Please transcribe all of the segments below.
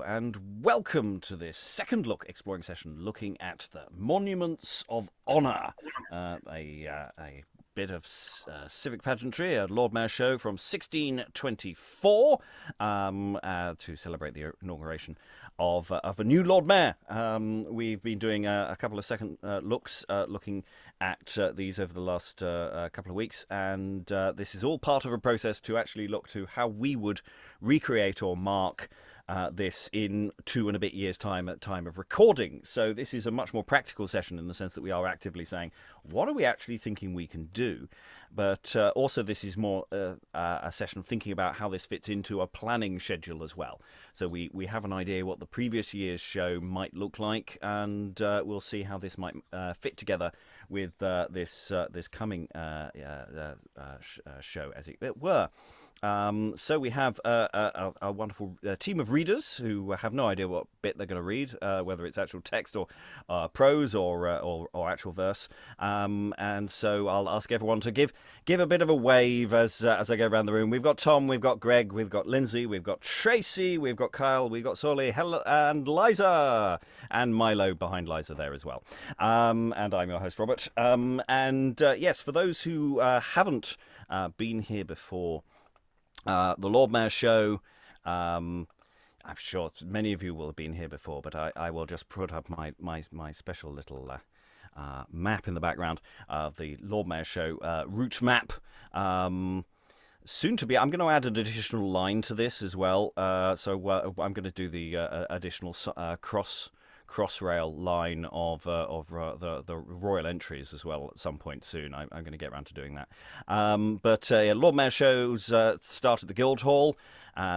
and welcome to this second look exploring session looking at the Monuments of Honour, a bit of civic pageantry, a Lord Mayor show from 1624 to celebrate the inauguration of a new Lord Mayor. We've been doing a couple of second looks, looking at these over the last couple of weeks, and this is all part of a process to actually look to how we would recreate or mark this in 2 and a bit years' time at time of recording. So this is a much more practical session in the sense that we are actively saying, what are we actually thinking we can do? But also this is more a session of thinking about how this fits into a planning schedule as well. So we have an idea what the previous year's show might look like, and we'll see how this might fit together with this coming show, as it were. So we have a wonderful team of readers who have no idea what bit they're going to read, whether it's actual text or prose or actual verse. And so I'll ask everyone to give a bit of a wave as I go around the room. We've got Tom, we've got Greg, we've got Lynsey, we've got Tracy, we've got Kyle, we've got Solly, and Liza, and Milo behind Liza there as well. And I'm your host, Robert. Yes, for those who haven't been here before, the Lord Mayor show, I'm sure many of you will have been here before, but I will just put up my special little map in the background of the Lord Mayor show route map. Soon to be, I'm going to add an additional line to this as well. So I'm going to do the additional crossrail line of the royal entries as well at some point soon. I'm going to get around to doing that. But Lord Mayor shows start at the Guildhall.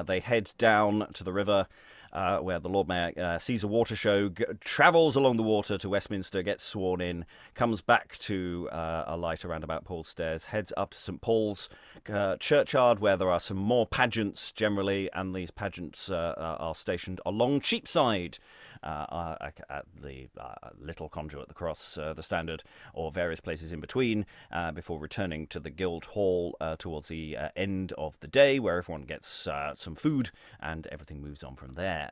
They head down to the river, where the Lord Mayor sees a water show, travels along the water to Westminster, gets sworn in, comes back to a light around about Paul's Stairs, heads up to St Paul's churchyard, where there are some more pageants generally, and these pageants are stationed along Cheapside, at the Little Conduit, the Cross, the Standard, or various places in between, before returning to the Guildhall towards the end of the day, where everyone gets some food and everything moves on from there.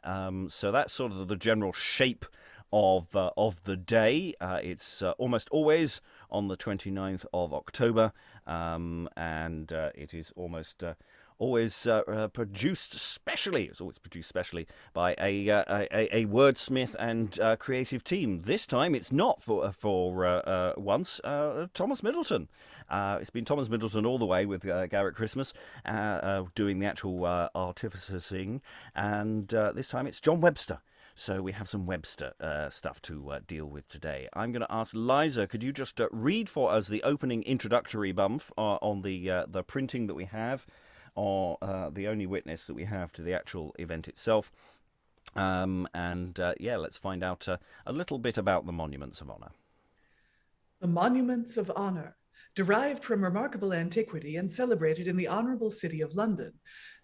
So that's sort of the general shape of the day. It's almost always on the 29th of October, and it is almost always produced specially. It's always produced specially by a wordsmith and creative team. This time, it's not for once Thomas Middleton. It's been Thomas Middleton all the way with Garrett Christmas doing the actual artificing, and this time it's John Webster. So we have some Webster stuff to deal with today. I'm going to ask Liza, could you just read for us the opening introductory bump on the printing that we have, or the only witness that we have to the actual event itself. Let's find out a little bit about the Monuments of Honour. The Monuments of Honour, derived from remarkable antiquity and celebrated in the honourable city of London,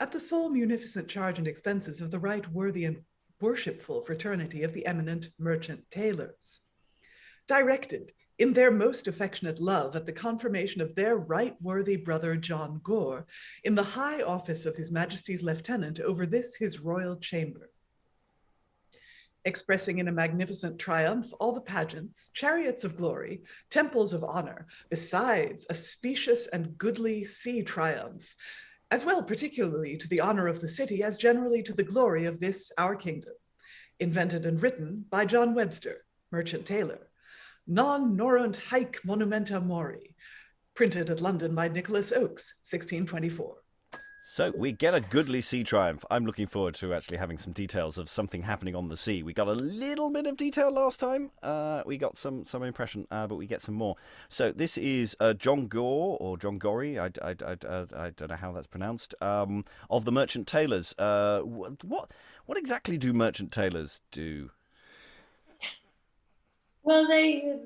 at the sole munificent charge and expenses of the right worthy and worshipful fraternity of the eminent merchant tailors. Directed in their most affectionate love at the confirmation of their right worthy brother John Gore in the high office of his Majesty's lieutenant over this his royal chamber. Expressing in a magnificent triumph all the pageants, chariots of glory, temples of honor, besides a specious and goodly sea triumph, as well particularly to the honor of the city as generally to the glory of this our kingdom, invented and written by John Webster, merchant tailor, non norunt haec monumenta mori, printed at London by Nicholas Oakes, 1624. So we get a goodly sea triumph. I'm looking forward to actually having some details of something happening on the sea. We got a little bit of detail last time. We got some impression, but we get some more. So this is John Gore, or John Gorry, I don't know how that's pronounced, of the Merchant Tailors. What exactly do merchant tailors do? Well, they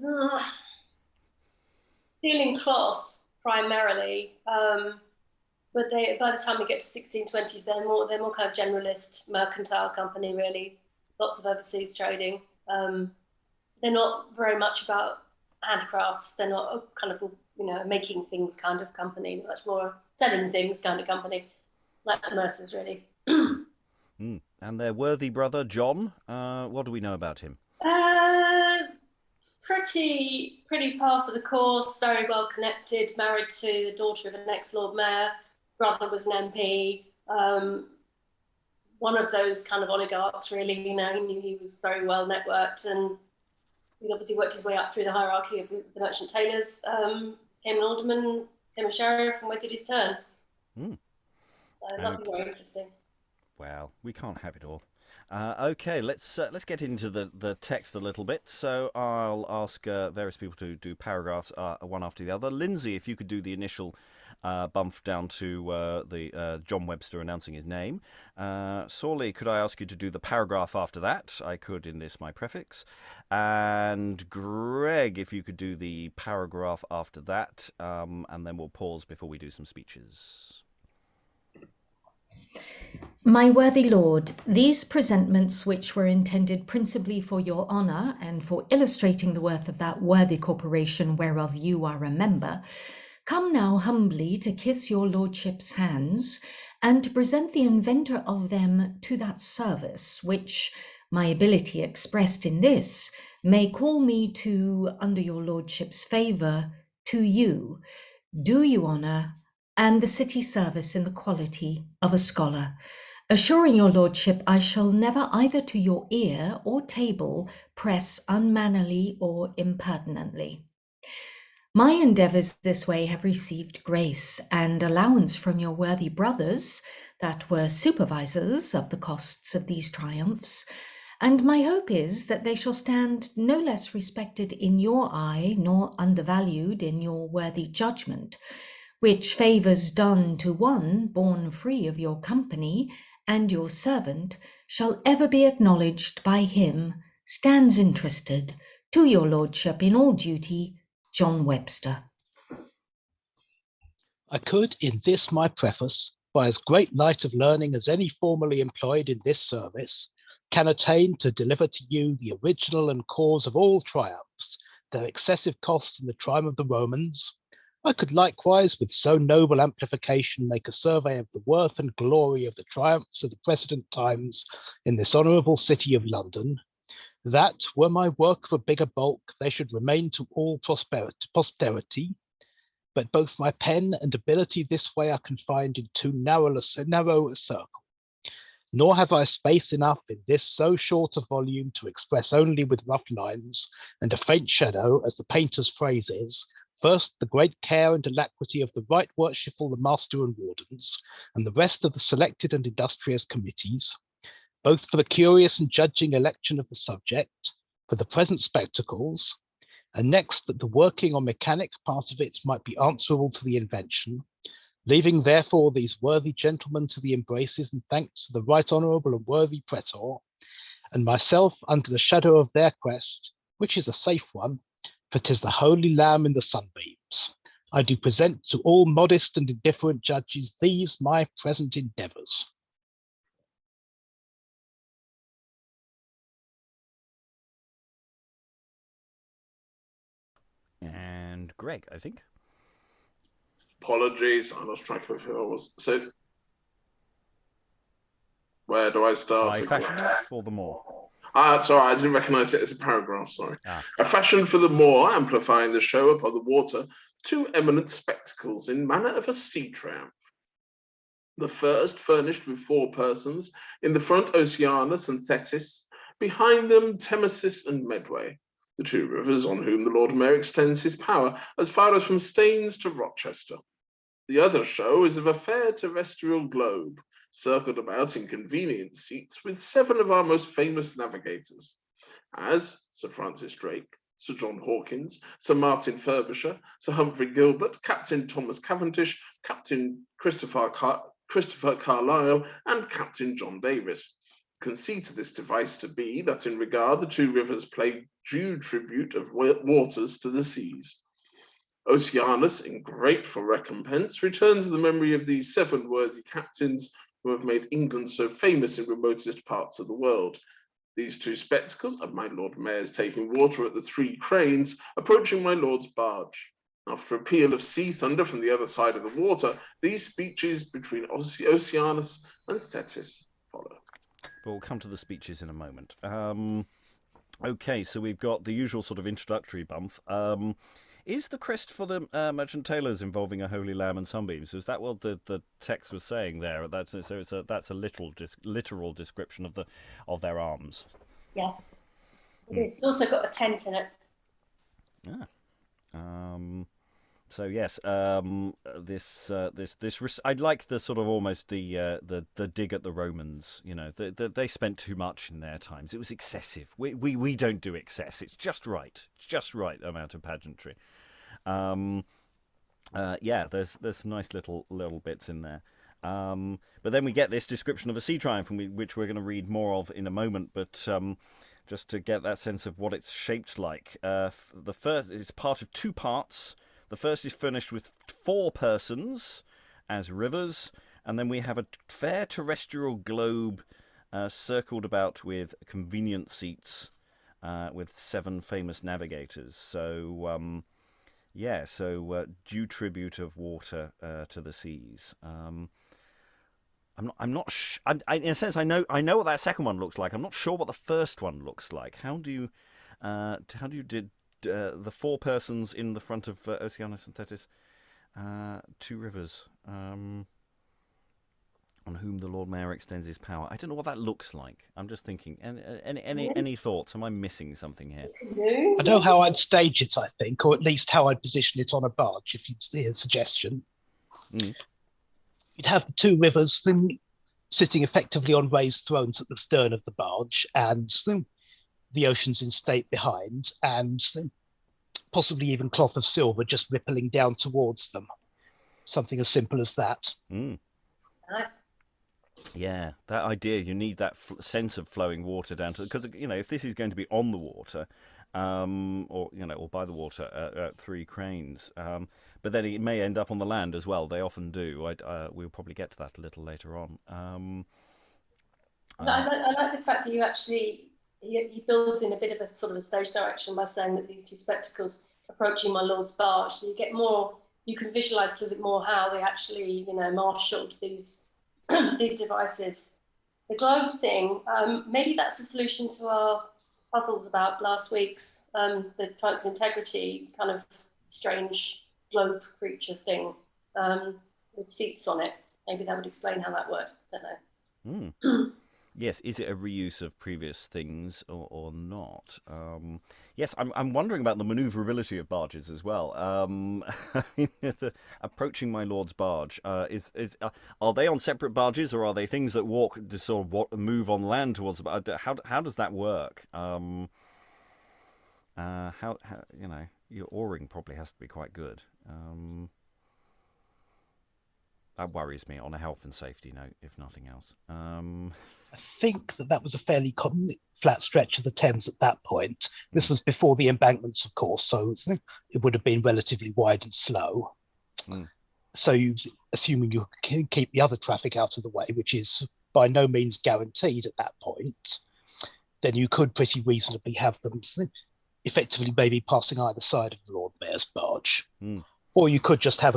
deal in cloths primarily. But by the time we get to 1620s, they're more kind of generalist mercantile company, really. Lots of overseas trading. They're not very much about handicrafts. They're not a kind of making things kind of company. Much more selling things kind of company, like the Mercers, really. And their worthy brother, John, what do we know about him? Pretty par for the course, very well connected, married to the daughter of an ex-Lord Mayor, brother was an MP, one of those kind of oligarchs really, he knew he was very well networked, and he obviously worked his way up through the hierarchy of the merchant tailors, became an alderman, became a sheriff, and waited his turn. That'd be very interesting. Well, we can't have it all. Okay, let's get into the text a little bit. So I'll ask various people to do paragraphs one after the other. Lynsey, if you could do the initial bump down to the John Webster announcing his name. Sorley, could I ask you to do the paragraph after that? I could in this my prefix. And Greg, if you could do the paragraph after that, and then we'll pause before we do some speeches. My worthy lord, these presentments, which were intended principally for your honour and for illustrating the worth of that worthy corporation whereof you are a member, come now humbly to kiss your lordship's hands and to present the inventor of them to that service, which my ability expressed in this may call me to, under your lordship's favour, to you, do you honour, and the city service in the quality of a scholar, assuring your lordship I shall never either to your ear or table press unmannerly or impertinently. My endeavours this way have received grace and allowance from your worthy brothers that were supervisors of the costs of these triumphs, and my hope is that they shall stand no less respected in your eye nor undervalued in your worthy judgment, which favours done to one born free of your company and your servant shall ever be acknowledged by him, stands interested to your lordship in all duty, John Webster. I could, in this my preface, by as great light of learning as any formerly employed in this service, can attain to deliver to you the original and cause of all triumphs, their excessive cost in the time of the Romans. I could likewise, with so noble amplification, make a survey of the worth and glory of the triumphs of the precedent times in this honourable city of London, that, were my work of a bigger bulk, they should remain to all posterity. But both my pen and ability this way are confined in too narrow a circle. Nor have I space enough in this so short a volume to express only with rough lines and a faint shadow, as the painter's phrase is, first, the great care and alacrity of the right worshipful the master and wardens, and the rest of the selected and industrious committees, both for the curious and judging election of the subject, for the present spectacles, and next that the working or mechanic part of it might be answerable to the invention, leaving therefore these worthy gentlemen to the embraces and thanks of the right honourable and worthy pretor, and myself under the shadow of their crest, which is a safe one, for 'tis the holy lamb in the sunbeams. I do present to all modest and indifferent judges these my present endeavours. And Greg, I think. Apologies, I lost track of who I was. So, where do I start? I fashioned for the more. Sorry, I didn't recognise it as a paragraph, sorry. Ah. A fashion for the more, amplifying the show upon the water, two eminent spectacles in manner of a sea triumph. The first furnished with 4 persons, in the front Oceanus and Thetis, behind them Temesis and Medway, the 2 rivers on whom the Lord Mayor extends his power as far as from Staines to Rochester. The other show is of a fair terrestrial globe, circled about in convenient seats with 7 of our most famous navigators, as Sir Francis Drake, Sir John Hawkins, Sir Martin Frobisher, Sir Humphrey Gilbert, Captain Thomas Cavendish, Captain Christopher Carlisle, and Captain John Davis. Conceit of this device to be that in regard the 2 rivers pay due tribute of waters to the seas. Oceanus, in grateful recompense, returns the memory of these 7 worthy captains who have made England so famous in remotest parts of the world. These 2 spectacles of my Lord Mayor's taking water at the 3 Cranes, approaching my Lord's barge. After a peal of sea thunder from the other side of the water, these speeches between Oceanus and Thetis follow. but we'll come to the speeches in a moment. Okay, so we've got the usual sort of introductory bump. Is the crest for the merchant tailors involving a holy lamb and sunbeams? Is that what the text was saying there? That's a literal description of their arms. Yeah. It's also got a tent in it. Yeah. So yes, I'd like the sort of almost the dig at the Romans. You know, they spent too much in their times. It was excessive. We don't do excess. It's just right. It's just right amount of pageantry. Yeah, there's some nice little bits in there. But then we get this description of a sea triumph, which we're going to read more of in a moment. But just to get that sense of what it's shaped like, the first is part of two parts. The first is furnished with 4 persons as rivers, and then we have a fair terrestrial globe circled about with convenient seats with 7 famous navigators. So, due tribute of water to the seas. In a sense, I know what that second one looks like. I'm not sure what the first one looks like. How do you did the 4 persons in the front of Oceanus and Thetis, 2 rivers, on whom the Lord Mayor extends his power? I don't know what that looks like. I'm just thinking. Any thoughts? Am I missing something here? I know how I'd stage it, I think, or at least how I'd position it on a barge, if you'd see a suggestion. Mm. You'd have the 2 rivers sitting effectively on raised thrones at the stern of the barge, and the oceans in state behind, and possibly even cloth of silver just rippling down towards them. Something as simple as that. Mm. Nice. Yeah, that idea. You need that sense of flowing water down to, because if this is going to be on the water, or by the water at 3 cranes, but then it may end up on the land as well. They often do. We'll probably get to that a little later on. I like the fact that you actually you build in a bit of a sort of a stage direction by saying that these 2 spectacles approaching my lord's barge, so you get more. You can visualize a little bit more how they actually, marshaled these these devices. The globe thing, maybe that's a solution to our puzzles about last week's the Triumphs of Integrity kind of strange globe creature thing with seats on it. Maybe that would explain how that worked. I don't know. Mm. Yes, is it a reuse of previous things or not? Yes, I'm wondering about the manoeuvrability of barges as well. Approaching my lord's barge, are they on separate barges, or are they things that move on land towards the barge? How does that work? Your oaring probably has to be quite good. That worries me on a health and safety note, if nothing else. I think that was a fairly flat stretch of the Thames at that point. This was before the embankments, of course, so it would have been relatively wide and slow. Mm. So assuming you can keep the other traffic out of the way, which is by no means guaranteed at that point, then you could pretty reasonably have them effectively maybe passing either side of the Lord Mayor's barge. Mm. Or you could just have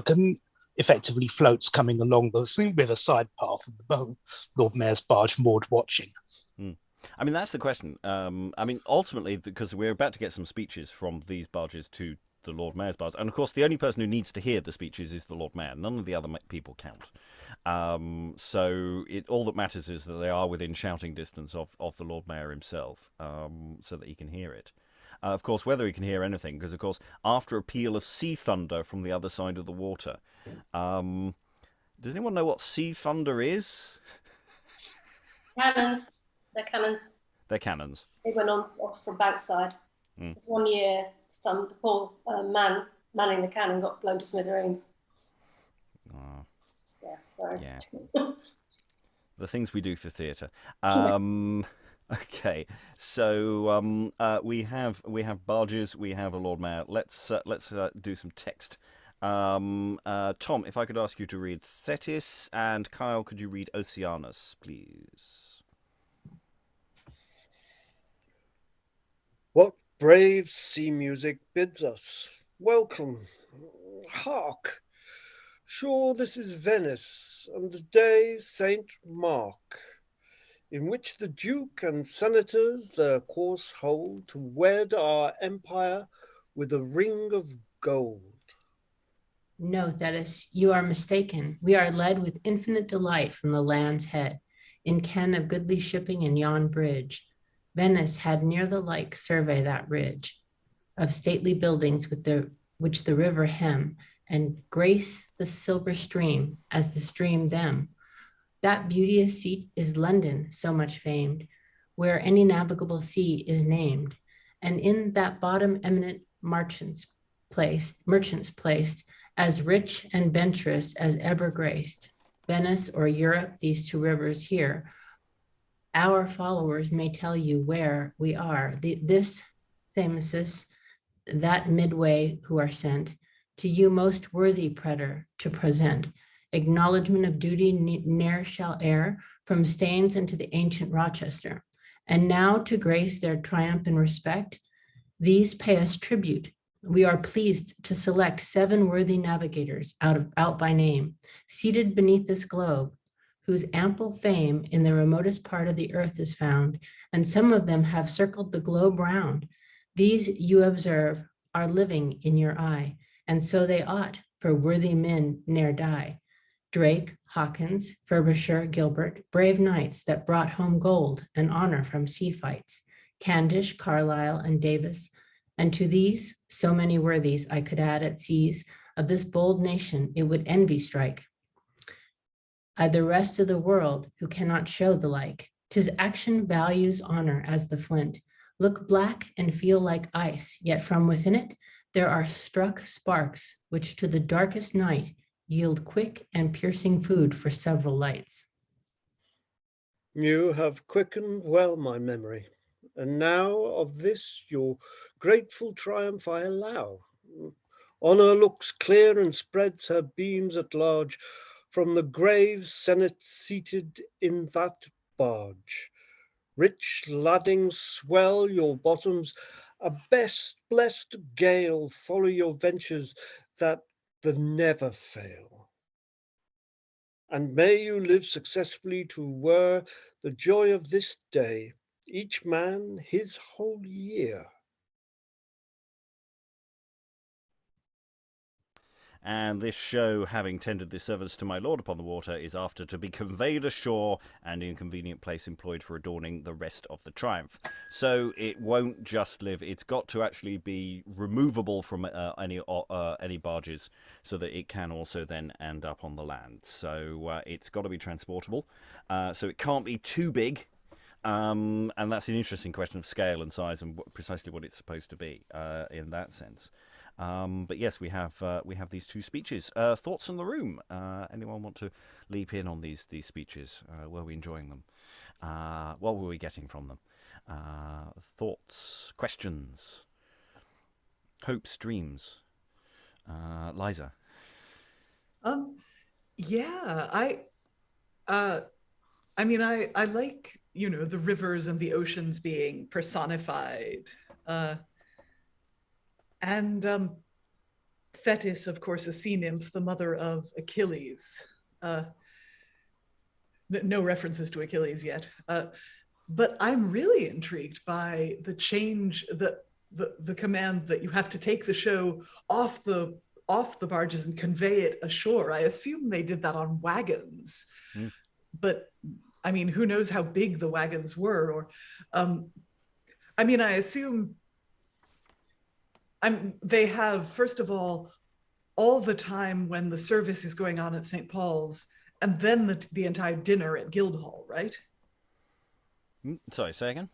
effectively floats coming along the riverside path of the Lord Mayor's barge moored watching. Mm. I mean, that's the question. Ultimately, because we're about to get some speeches from these barges to the Lord Mayor's barge, and of course the only person who needs to hear the speeches is the Lord Mayor. None of the other people count. So all that matters is that they are within shouting distance of the Lord Mayor himself, so that he can hear it. Of course, whether he can hear anything, because of course, after a peal of sea thunder from the other side of the water, does anyone know what sea thunder is? Cannons. They're cannons. They're cannons. They went off from Bankside. Mm. It's 1 year, the poor man manning the cannon got blown to smithereens. Oh. Yeah, sorry. Yeah. The things we do for theatre. Okay, so we have barges, we have a Lord Mayor. Let's do some text. Tom, if I could ask you to read Thetis, and Kyle, could you read Oceanus, please? What brave sea music bids us welcome? Hark! Sure this is Venice, and the day Saint Mark. in which the Duke and Senators their course hold to wed our empire with a ring of gold. No, Thetis, you are mistaken. We are led with infinite delight from the land's head, in ken of goodly shipping in yon bridge. Venice had near the like survey that ridge of stately buildings which the river hem, and grace the silver stream as the stream them. That beauteous seat is London, so much famed, where any navigable sea is named, and in that bottom eminent merchants placed, as rich and venturous as ever graced Venice or Europe, these two rivers here. Our followers may tell you where we are, this Thamesis, that midway who are sent to you most worthy pretor to present acknowledgement of duty ne'er shall err from Staines into the ancient Rochester. And now to grace their triumph and respect, these pay us tribute. We are pleased to select 7 worthy navigators out by name, seated beneath this globe, whose ample fame in the remotest part of the earth is found, and some of them have circled the globe round. These, you observe, are living in your eye, and so they ought, for worthy men ne'er die. Drake, Hawkins, Frobisher, Gilbert, brave knights that brought home gold and honor from sea fights, Candish, Carlisle, and Davis, and to these, so many worthies I could add at seas of this bold nation it would envy strike. The rest of the world who cannot show the like, 'tis action values honor as the flint, look black and feel like ice, yet from within it there are struck sparks which to the darkest night yield quick and piercing food for several lights. You have quickened well my memory, and now of this your grateful triumph I allow. Honor looks clear and spreads her beams at large from the grave senate seated in that barge. Rich laddings swell your bottoms, a best blessed gale follow your ventures that the never fail. And may you live successfully to wear the joy of this day, each man his whole year. And this show, having tendered this service to my lord upon the water, is after to be conveyed ashore and in convenient place employed for adorning the rest of the triumph. So it won't just live; it's got to actually be removable from any barges, so that it can also then end up on the land. So it's got to be transportable. So it can't be too big. And that's an interesting question of scale and size and precisely what it's supposed to be in that sense. But yes, we have these 2 speeches. Thoughts from the room? Anyone want to leap in on these speeches? Were we enjoying them? What were we getting from them? Thoughts, questions, hopes, dreams. Liza. Yeah, I mean, I like, the rivers and the oceans being personified. And Thetis, of course, a sea nymph, the mother of Achilles. No references to Achilles yet. But I'm really intrigued by the change, the command that you have to take the show off the barges and convey it ashore. I assume they did that on wagons. But I mean, who knows how big the wagons were? Or, I mean, I assume they have, first of all the time when the service is going on at St. Paul's, and then the entire dinner at Guildhall, right? Sorry, say again?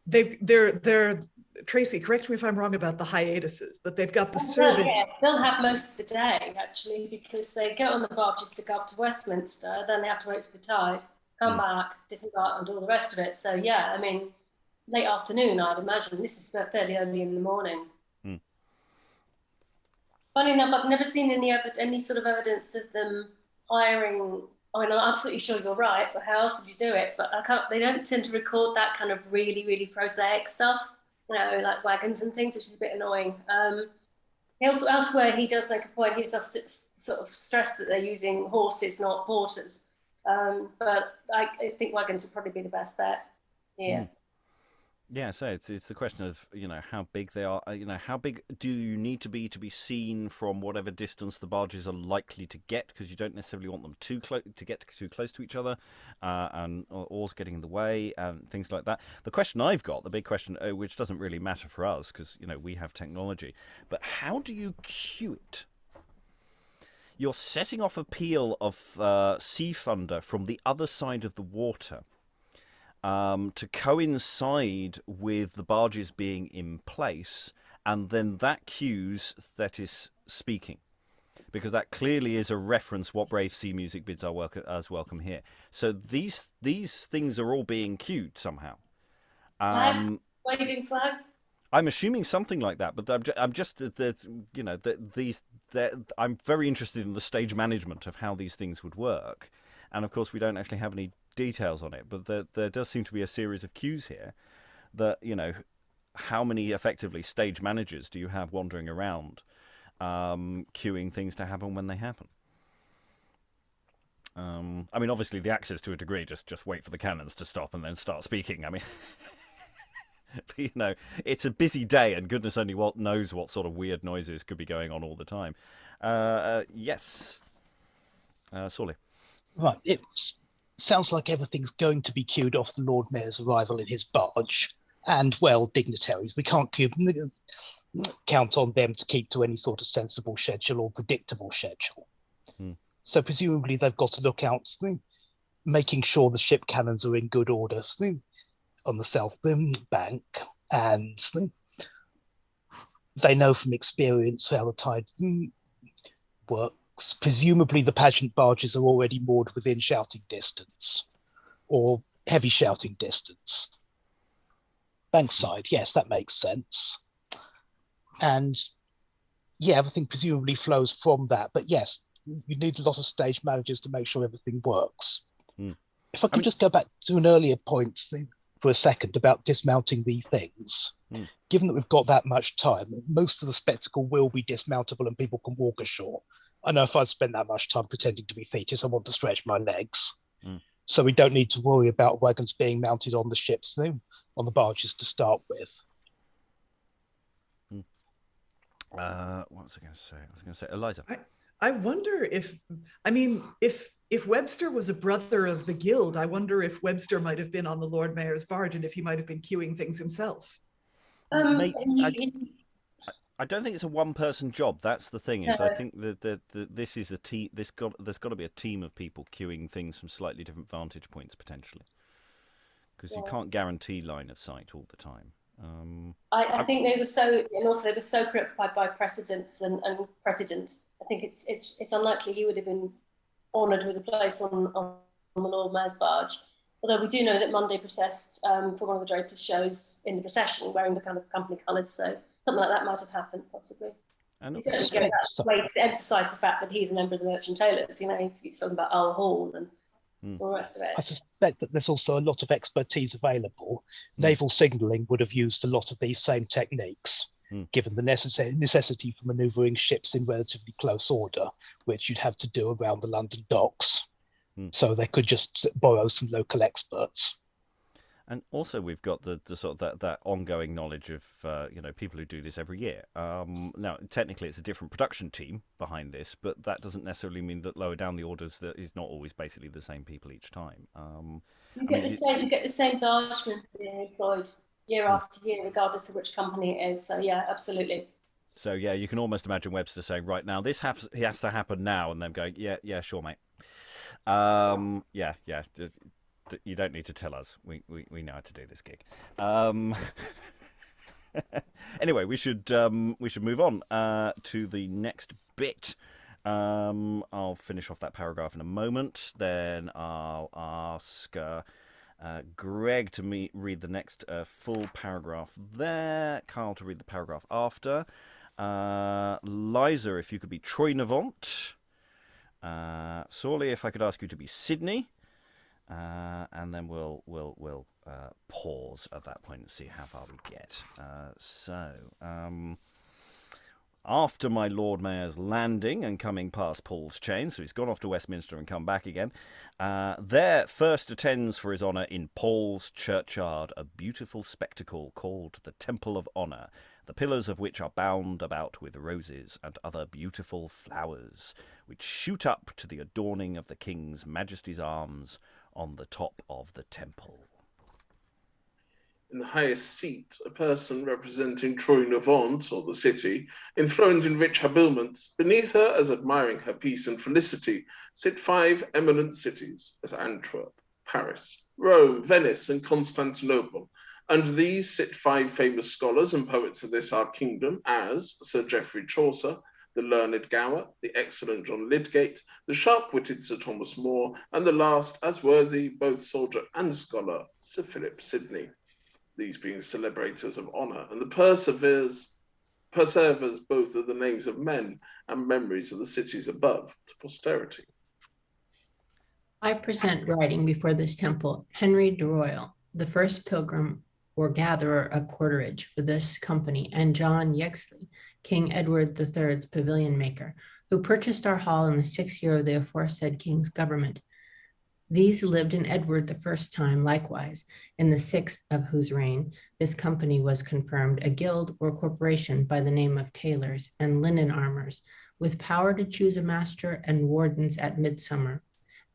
They're Tracy, correct me if I'm wrong about the hiatuses, but they've got the service. Yeah, they'll have most of the day, actually, because they get on the barges to go up to Westminster, then they have to wait for the tide, come back, disembark, and all the rest of it. So, yeah, I mean, late afternoon, I'd imagine. This is fairly early in the morning. Funny enough, I've never seen any sort of evidence of them hiring. I mean, I'm absolutely sure you're right, but how else would you do it? But they don't tend to record that kind of really, really prosaic stuff, like wagons and things, which is a bit annoying. Elsewhere, he does make a point. He does sort of stress that they're using horses, not porters. But I think wagons would probably be the best bet here. Yeah, so it's the question of how big they are. How big do you need to be seen from whatever distance the barges are likely to get, because you don't necessarily want them too close to get too close to each other, and oars getting in the way and things like that. The question I've got, the big question, which doesn't really matter for us because we have technology, but how do you cue it? You're setting off a peal of sea thunder from the other side of the water. To coincide with the barges being in place, and then that cues Thetis speaking, because that clearly is a reference what brave sea music bids are welcome here. So these things are all being cued somehow. Waving flag. I'm assuming something like that, but I'm just I'm very interested in the stage management of how these things would work, and of course we don't actually have any details on it, but there does seem to be a series of cues here that how many effectively stage managers do you have wandering around cueing things to happen when they happen? I mean, obviously the actors to a degree just wait for the cannons to stop and then start speaking. I mean, but, it's a busy day, and goodness only knows what sort of weird noises could be going on all the time. Yes, Sorley. Right, it sounds like everything's going to be queued off the Lord Mayor's arrival in his barge, and, well, dignitaries. We can't count on them to keep to any sort of sensible schedule or predictable schedule. So presumably they've got to look out, making sure the ship cannons are in good order on the south bank, and they know from experience how the tide works. Presumably the pageant barges are already moored within shouting distance, or heavy shouting distance. Bankside, yes, that makes sense. And yeah, everything presumably flows from that. But yes, you need a lot of stage managers to make sure everything works. If I could just go back to an earlier point for a second about dismounting the things. Given that we've got that much time, most of the spectacle will be dismountable and people can walk ashore. I know if I'd spent that much time pretending to be Thetis, I want to stretch my legs. So we don't need to worry about wagons being mounted on the ships, on the barges to start with. What was I going to say? I was going to say, Liza. I wonder if Webster was a brother of the guild, I wonder if Webster might have been on the Lord Mayor's barge and if he might have been queuing things himself. I don't think it's a one-person job. That's the thing. I think that this is a team. There's got to be a team of people queuing things from slightly different vantage points potentially, because you can't guarantee line of sight all the time. I think they were so, and also they were so preoccupied by precedence and precedent. I think it's unlikely he would have been honoured with a place on the Lord Mayor's barge. Although we do know that Monday processed for one of the Drapers' shows in the procession, wearing the kind of company colours. So something like that might have happened, possibly. And he's certainly going that way to emphasise the fact that he's a member of the Merchant Tailors. He's talking about Owl Hall and all the rest of it. I suspect that there's also a lot of expertise available. Naval signalling would have used a lot of these same techniques, given the necessity for manoeuvring ships in relatively close order, which you'd have to do around the London docks. So they could just borrow some local experts. And also we've got the sort of that ongoing knowledge of people who do this every year. Now technically it's a different production team behind this, but that doesn't necessarily mean that lower down the orders that is not always basically the same people each time. You get the same bargemen being employed year after year, regardless of which company it is. So yeah, absolutely. So yeah, you can almost imagine Webster saying, "Right now, this has to happen now," and them going, "Yeah, sure, mate." Yeah. You don't need to tell us. We know how to do this gig. Anyway, we should move on to the next bit. I'll finish off that paragraph in a moment. Then I'll ask Greg to read the next full paragraph there. Carl to read the paragraph after. Liza, if you could be Troy Navant. Sorley, if I could ask you to be Sydney. And then we'll pause at that point and see how far we get. After my Lord Mayor's landing and coming past Paul's Chain, so he's gone off to Westminster and come back again, there first attends for his honour in Paul's churchyard a beautiful spectacle called the Temple of Honour, the pillars of which are bound about with roses and other beautiful flowers, which shoot up to the adorning of the King's Majesty's arms on the top of the temple. In the highest seat, a person representing Troyes-Novant, or the city, enthroned in rich habiliments. Beneath her, as admiring her peace and felicity, sit 5 eminent cities, as Antwerp, Paris, Rome, Venice, and Constantinople. Under these sit 5 famous scholars and poets of this our kingdom, as Sir Geoffrey Chaucer, the learned Gower, the excellent John Lydgate, the sharp-witted Sir Thomas More, and the last, as worthy, both soldier and scholar, Sir Philip Sidney. These being celebrators of honour, and the preservers both of the names of men and memories of the cities above to posterity. I present writing before this temple Henry de Royal, the first pilgrim or gatherer of quarterage for this company, and John Webster, King Edward III's pavilion maker, who purchased our hall in the 6th year of the aforesaid king's government. These lived in Edward the first time, likewise, in the 6th of whose reign this company was confirmed a guild or corporation by the name of tailors and linen armors, with power to choose a master and wardens at midsummer.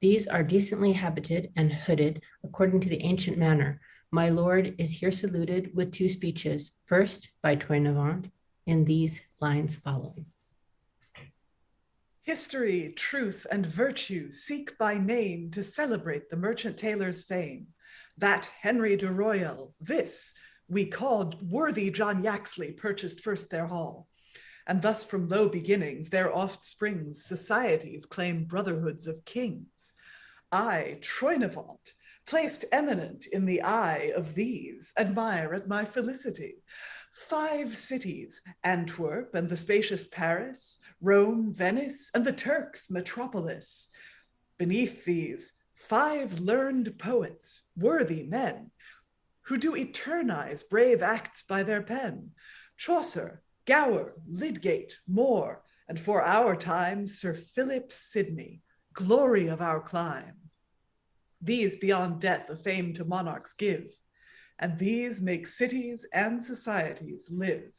These are decently habited and hooded according to the ancient manner. My lord is here saluted with 2 speeches, first by Troyes-Novant, in these lines following. History, truth, and virtue seek by name to celebrate the merchant tailor's fame. That Henry de Royal, this we called worthy John Yaxley, purchased first their hall. And thus from low beginnings, their offsprings, societies claim brotherhoods of kings. I, Troyes-Novant, placed eminent in the eye of these, admire at my felicity. 5 cities, Antwerp and the spacious Paris, Rome, Venice, and the Turks' metropolis. Beneath these, 5 learned poets, worthy men, who do eternize brave acts by their pen. Chaucer, Gower, Lydgate, More, and for our times, Sir Philip Sidney, glory of our clime. These beyond death a fame to monarchs give, and these make cities and societies live.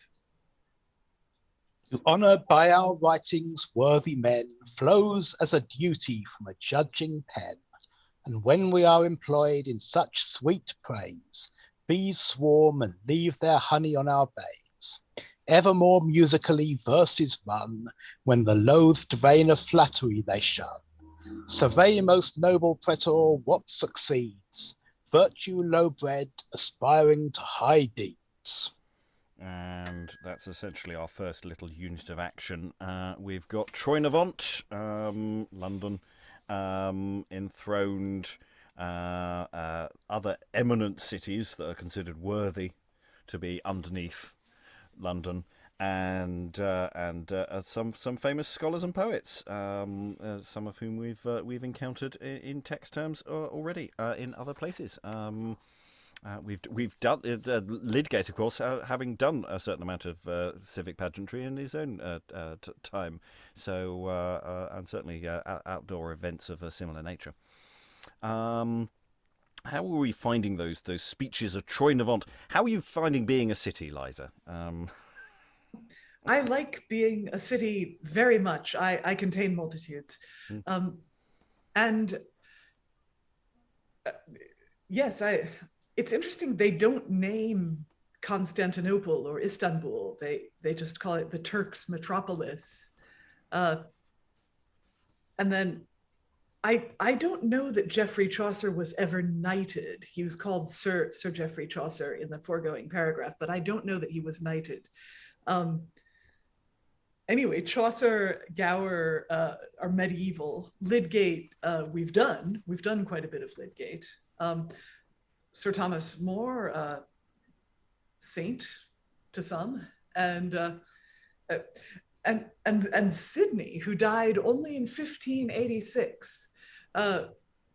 To honour by our writings worthy men flows as a duty from a judging pen, and when we are employed in such sweet praise, bees swarm and leave their honey on our bays. Evermore musically verses run, when the loathed vein of flattery they shun. Survey, most noble pretor, what succeeds, virtue low-bred, aspiring to high deeds. And that's essentially our first little unit of action. We've got Troyes-Novant, London, enthroned other eminent cities that are considered worthy to be underneath London, and some famous scholars and poets, some of whom we've encountered in text terms already in other places. We've done Lydgate, of course, having done a certain amount of civic pageantry in his own time, so and certainly outdoor events of a similar nature. How are we finding those speeches of Troyes-Novant? How are you finding being a city, Liza? I like being a city very much. I contain multitudes. And yes, it's interesting they don't name Constantinople or Istanbul. They just call it the Turks' metropolis. And then I don't know that Geoffrey Chaucer was ever knighted. He was called Sir Geoffrey Chaucer in the foregoing paragraph, but I don't know that he was knighted. Anyway, Chaucer, Gower are medieval. Lydgate, we've done quite a bit of Lydgate. Sir Thomas More, saint to some, and Sidney, who died only in 1586,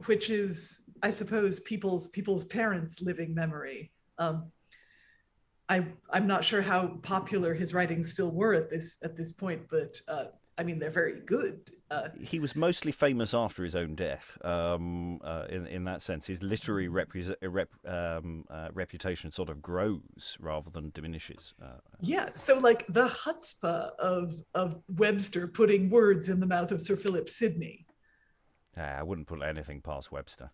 which is, I suppose, people's parents' living memory. I'm not sure how popular his writings still were at this point, but I mean, they're very good. He was mostly famous after his own death. In that sense, his literary reputation sort of grows rather than diminishes. Yeah, so like the chutzpah of Webster putting words in the mouth of Sir Philip Sidney. I wouldn't put anything past Webster.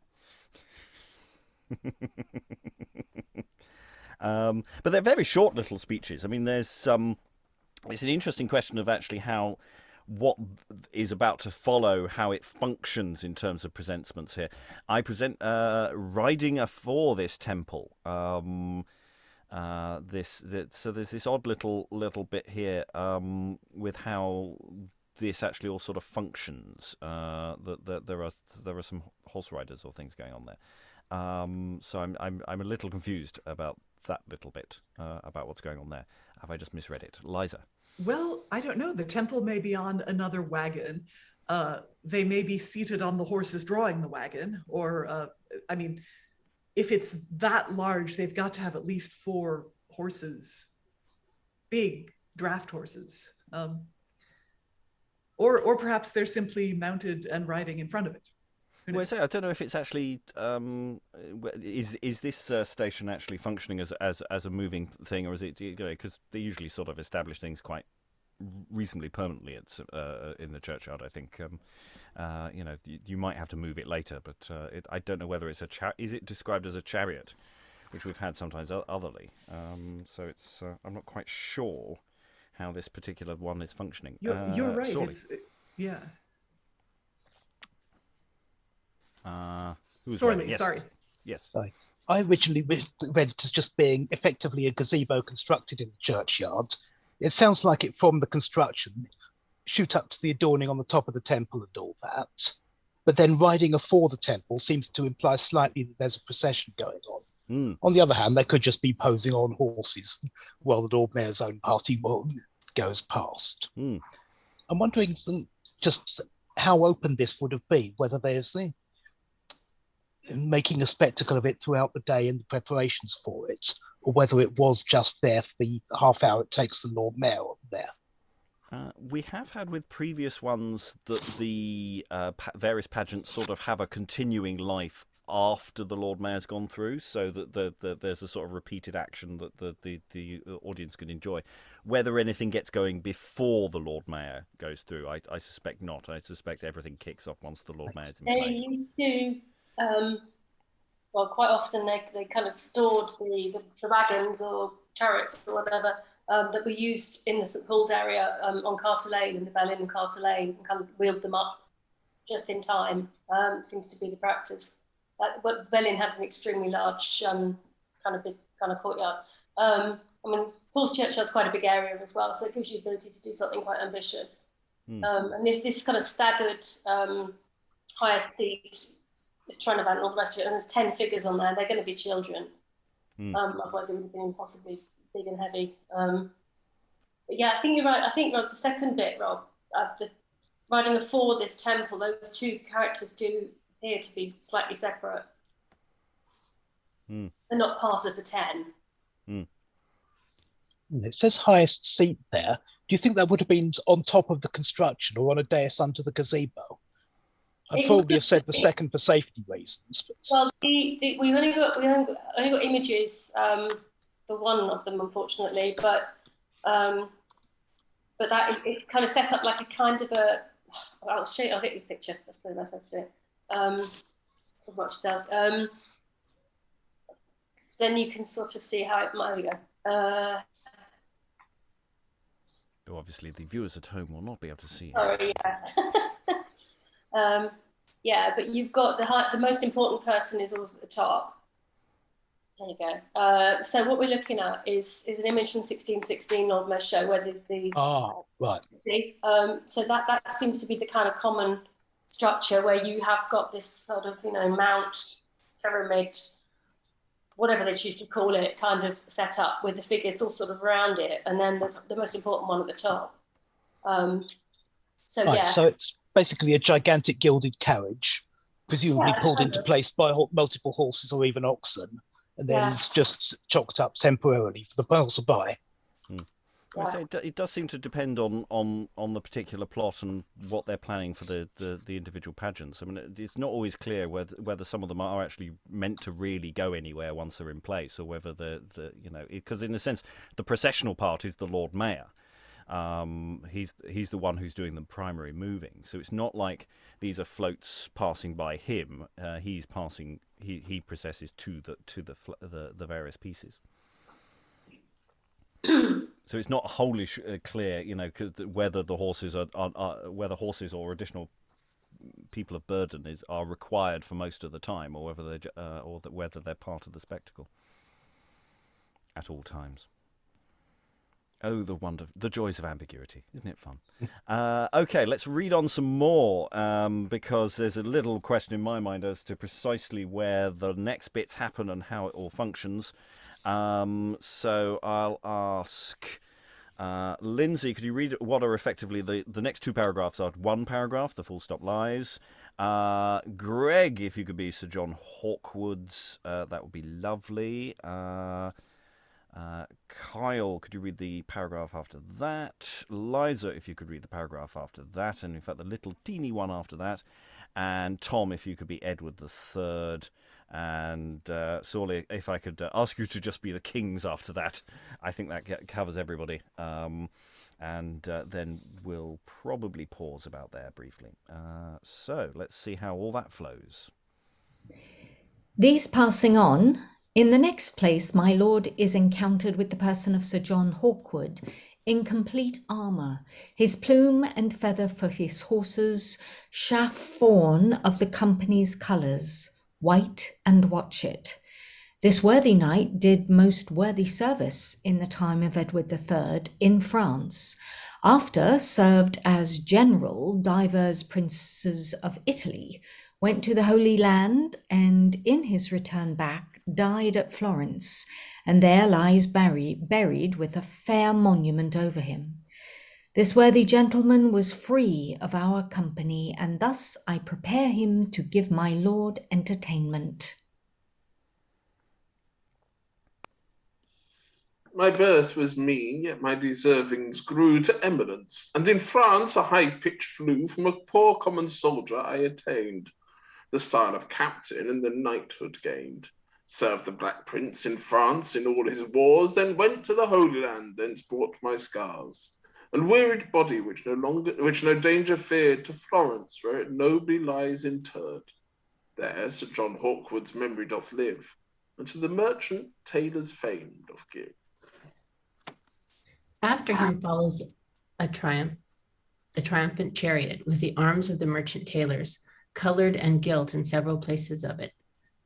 But they're very short little speeches. I mean, there's it's an interesting question of actually what is about to follow, how it functions in terms of presentments here. I present riding afore this temple. So there's this odd little bit here with how this actually all sort of functions. That there are some horse riders or things going on there. So I'm a little confused about that little bit about what's going on there. Have I just misread it, Liza? Well, I don't know. The temple may be on another wagon. They may be seated on the horses drawing the wagon, or I mean, if it's that large, they've got to have at least 4 horses, big draft horses. Or perhaps they're simply mounted and riding in front of it. Well, I don't know if it's actually is this station actually functioning as a moving thing, or is it, because they usually sort of establish things quite reasonably permanently in the churchyard. I think you might have to move it later, but I don't know whether it's is it described as a chariot, which we've had sometimes otherly. So it's I'm not quite sure how this particular one is functioning. You're right. Yeah. Sorry. Yes. Sorry. Yes. Sorry. I originally read it as just being effectively a gazebo constructed in the churchyard. It sounds like it from the construction, shoot up to the adorning on the top of the temple and all that. But then riding afore the temple seems to imply slightly that there's a procession going on. Mm. On the other hand, they could just be posing on horses while the Lord Mayor's own party goes past. Mm. I'm wondering just how open this would have been, whether there's making a spectacle of it throughout the day and the preparations for it, or whether it was just there for the half hour it takes the Lord Mayor there. We have had with previous ones that the various pageants sort of have a continuing life after the Lord Mayor's gone through, so that there's a sort of repeated action that the audience can enjoy. Whether anything gets going before the Lord Mayor goes through, I suspect not. I suspect everything kicks off once the Lord Mayor's in place. They used to, well, quite often they kind of stored the wagons or chariots or whatever that were used in the St Paul's area on Carter Lane, in the Bell Inn and Carter Lane, and kind of wheeled them up just in time. Seems to be the practice. But Bell Inn had an extremely large kind of courtyard. I mean, Paul's Churchyard's quite a big area as well, so it gives you the ability to do something quite ambitious. And this kind of staggered highest seat, this Trinidad and all the rest of it, and there's 10 figures on there. They're going to be children. Otherwise it would have been impossibly big and heavy. But yeah, I think you're right. I think, Rob, the second bit, Rob, the riding afore this temple, those 2 characters do appear to be slightly separate. They're not part of the 10. It says highest seat there. Do you think that would have been on top of the construction or on a dais under the gazebo? I'd probably have said the second for safety reasons. But... Well, we only got images for one of them, unfortunately, but that it's kind of set up like a kind of a. I'll get you a picture. That's probably the best way to do it. So much cells. So then you can sort of see how it might go. Though obviously the viewers at home will not be able to see. Sorry, yeah. Yeah, but you've got the most important person is always at the top. There you go. So what we're looking at is an image from 1616 Lord Mayor's show where the right. See? So that seems to be the kind of common structure where you have got this sort of, mount, pyramid, whatever they choose to call it, kind of set up with the figures all sort of around it, and then the most important one at the top. So it's basically a gigantic gilded carriage, presumably pulled into place by multiple horses or even oxen, and then Yeah. it's just chalked up temporarily for the passerby. I say it does seem to depend on the particular plot and what they're planning for the individual pageants. I mean, it's not always clear whether some of them are actually meant to really go anywhere once they're in place, or whether because in a sense the processional part is the Lord Mayor. He's the one who's doing the primary moving, so it's not like these are floats passing by him. He's passing. He processes to the various pieces. So it's not wholly clear, whether the horses whether horses or additional people of burden are required for most of the time, or whether they're part of the spectacle at all times. Oh, the joys of ambiguity. Isn't it fun? Okay, let's read on some more, because there's a little question in my mind as to precisely where the next bits happen and how it all functions. So I'll ask Lynsey, could you read what are effectively the next two paragraphs are one paragraph, the full stop lies. Greg, if you could be Sir John Hawkwood's, that would be lovely. Kyle, could you read the paragraph after that? Liza, if you could read the paragraph after that, and in fact the little teeny one after that. And Tom, if you could be Edward III. And Sorley, if I could ask you to just be the kings after that. I think that covers everybody. And then we'll probably pause about there briefly. So let's see how all that flows. These passing on, in the next place my lord is encountered with the person of Sir John Hawkwood, in complete armour, his plume and feather for his horses, chaff fawn of the company's colours, white and watchet. This worthy knight did most worthy service in the time of Edward III in France, after served as general divers princes of Italy, went to the Holy Land, and in his return back died at Florence, and there lies buried with a fair monument over him. This worthy gentleman was free of our company, and thus I prepare him to give my lord entertainment. My birth was mean, yet my deservings grew to eminence, and in France a high pitch flew from a poor common soldier I attained. The style of captain and the knighthood gained. Served the Black Prince in France in all his wars, then went to the Holy Land, thence brought my scars. And wearied body which no danger feared, to Florence, where it nobly lies interred. There Sir John Hawkwood's memory doth live, and to the merchant tailor's fame doth give. After him follows a triumphant chariot with the arms of the merchant tailors, colored and gilt in several places of it.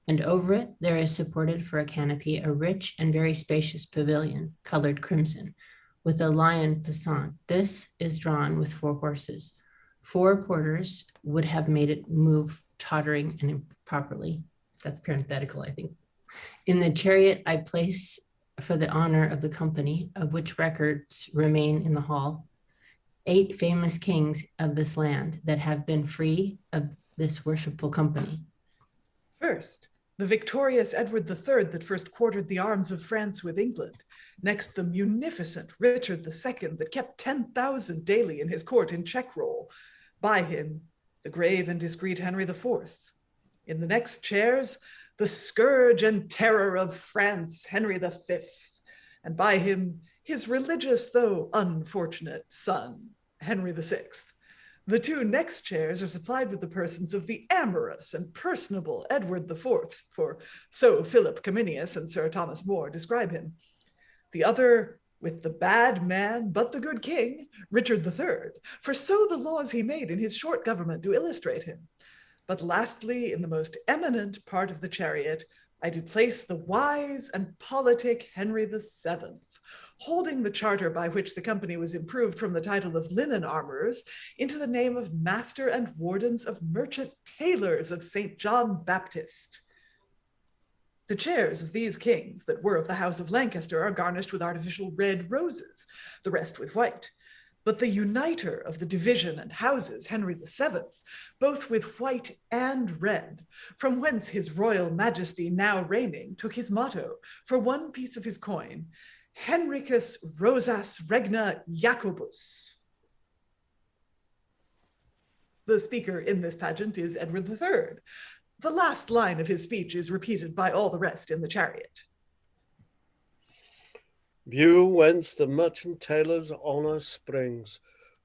And over it there is supported for a canopy a rich and very spacious pavilion, colored crimson, with a lion passant. This is drawn with 4 horses. 4 porters would have made it move tottering and improperly. That's parenthetical, I think. In the chariot I place, for the honor of the company, of which records remain in the hall, 8 famous kings of this land that have been free of this worshipful company. First, the victorious Edward III that first quartered the arms of France with England. Next, the munificent Richard II that kept 10,000 daily in his court in check roll. By him, the grave and discreet Henry IV. In the next chairs, the scourge and terror of France, Henry V. And by him, his religious though unfortunate son, Henry VI. The 2 next chairs are supplied with the persons of the amorous and personable Edward IV, for so Philip Cominius and Sir Thomas More describe him. The other with the bad man, but the good king, Richard III, for so the laws he made in his short government do illustrate him. But lastly, in the most eminent part of the chariot, I do place the wise and politic Henry VII, holding the charter by which the company was improved from the title of linen armorers into the name of Master and Wardens of Merchant Tailors of St. John Baptist. The chairs of these kings that were of the house of Lancaster are garnished with artificial red roses, the rest with white. but the uniter of the division and houses, Henry VII, both with white and red, from whence his royal majesty now reigning took his motto for one piece of his coin, Henricus Rosas Regna Jacobus. The speaker in this pageant is Edward III. The last line of his speech is repeated by all the rest in the chariot. View whence the merchant tailor's honour springs,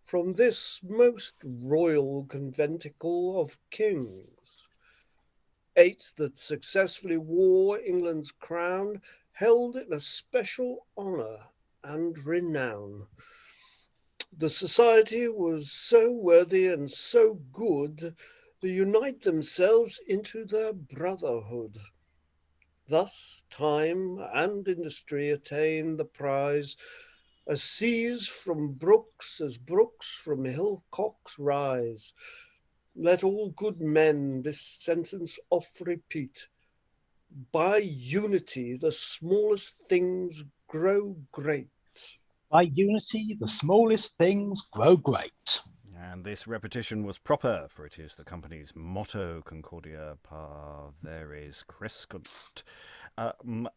from this most royal conventicle of kings. 8 that successfully wore England's crown, held in a special honour and renown. The society was so worthy and so good, they unite themselves into their brotherhood. Thus time and industry attain the prize, as seas from brooks, as brooks from hillocks rise. Let all good men this sentence oft repeat. By unity the smallest things grow great. By unity the smallest things grow great. And this repetition was proper, for it is the company's motto, Concordia Parveris Crescunt.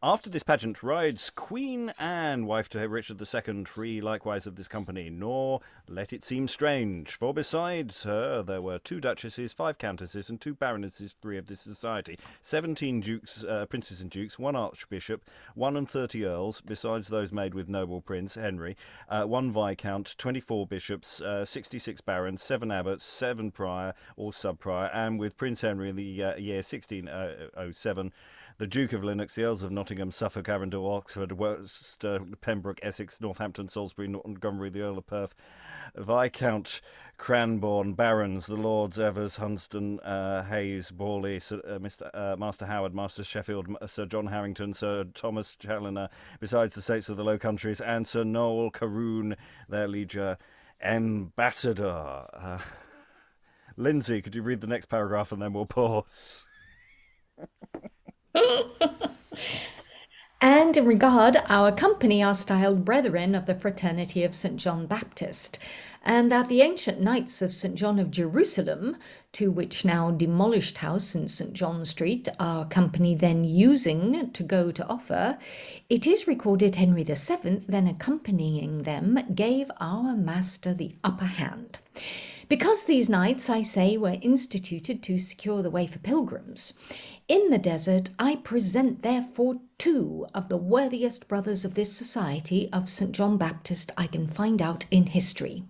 After this pageant rides Queen Anne, wife to Richard II, free likewise of this company, nor let it seem strange, for besides her there were 2 duchesses, 5 countesses, and 2 baronesses free of this society, 17 dukes, princes and dukes, 1 archbishop, 31 earls, besides those made with noble prince Henry, 1 viscount, 24 bishops, 66 barons, 7 abbots, 7 prior or sub-prior, and with Prince Henry in the year 1607, the Duke of Lennox, the Earls of Nottingham, Suffolk, Arundel, Oxford, Worcester, Pembroke, Essex, Northampton, Salisbury, Montgomery, the Earl of Perth, Viscount Cranbourne, Barons, the Lords Evers, Hunsdon, Hayes, Borley, Master Howard, Master Sheffield, Sir John Harrington, Sir Thomas Challoner, besides the states of the Low Countries, and Sir Noel Caroon, their lieger ambassador. Lynsey, could you read the next paragraph and then we'll pause? And in regard, our company are styled brethren of the fraternity of St. John Baptist, and that the ancient knights of St. John of Jerusalem, to which now demolished house in St. John Street our company then using to go to offer, it is recorded Henry VII, then accompanying them, gave our master the upper hand. Because these knights, I say, were instituted to secure the way for pilgrims, in the desert I present therefore 2 of the worthiest brothers of this society of St. John Baptist I can find out in history.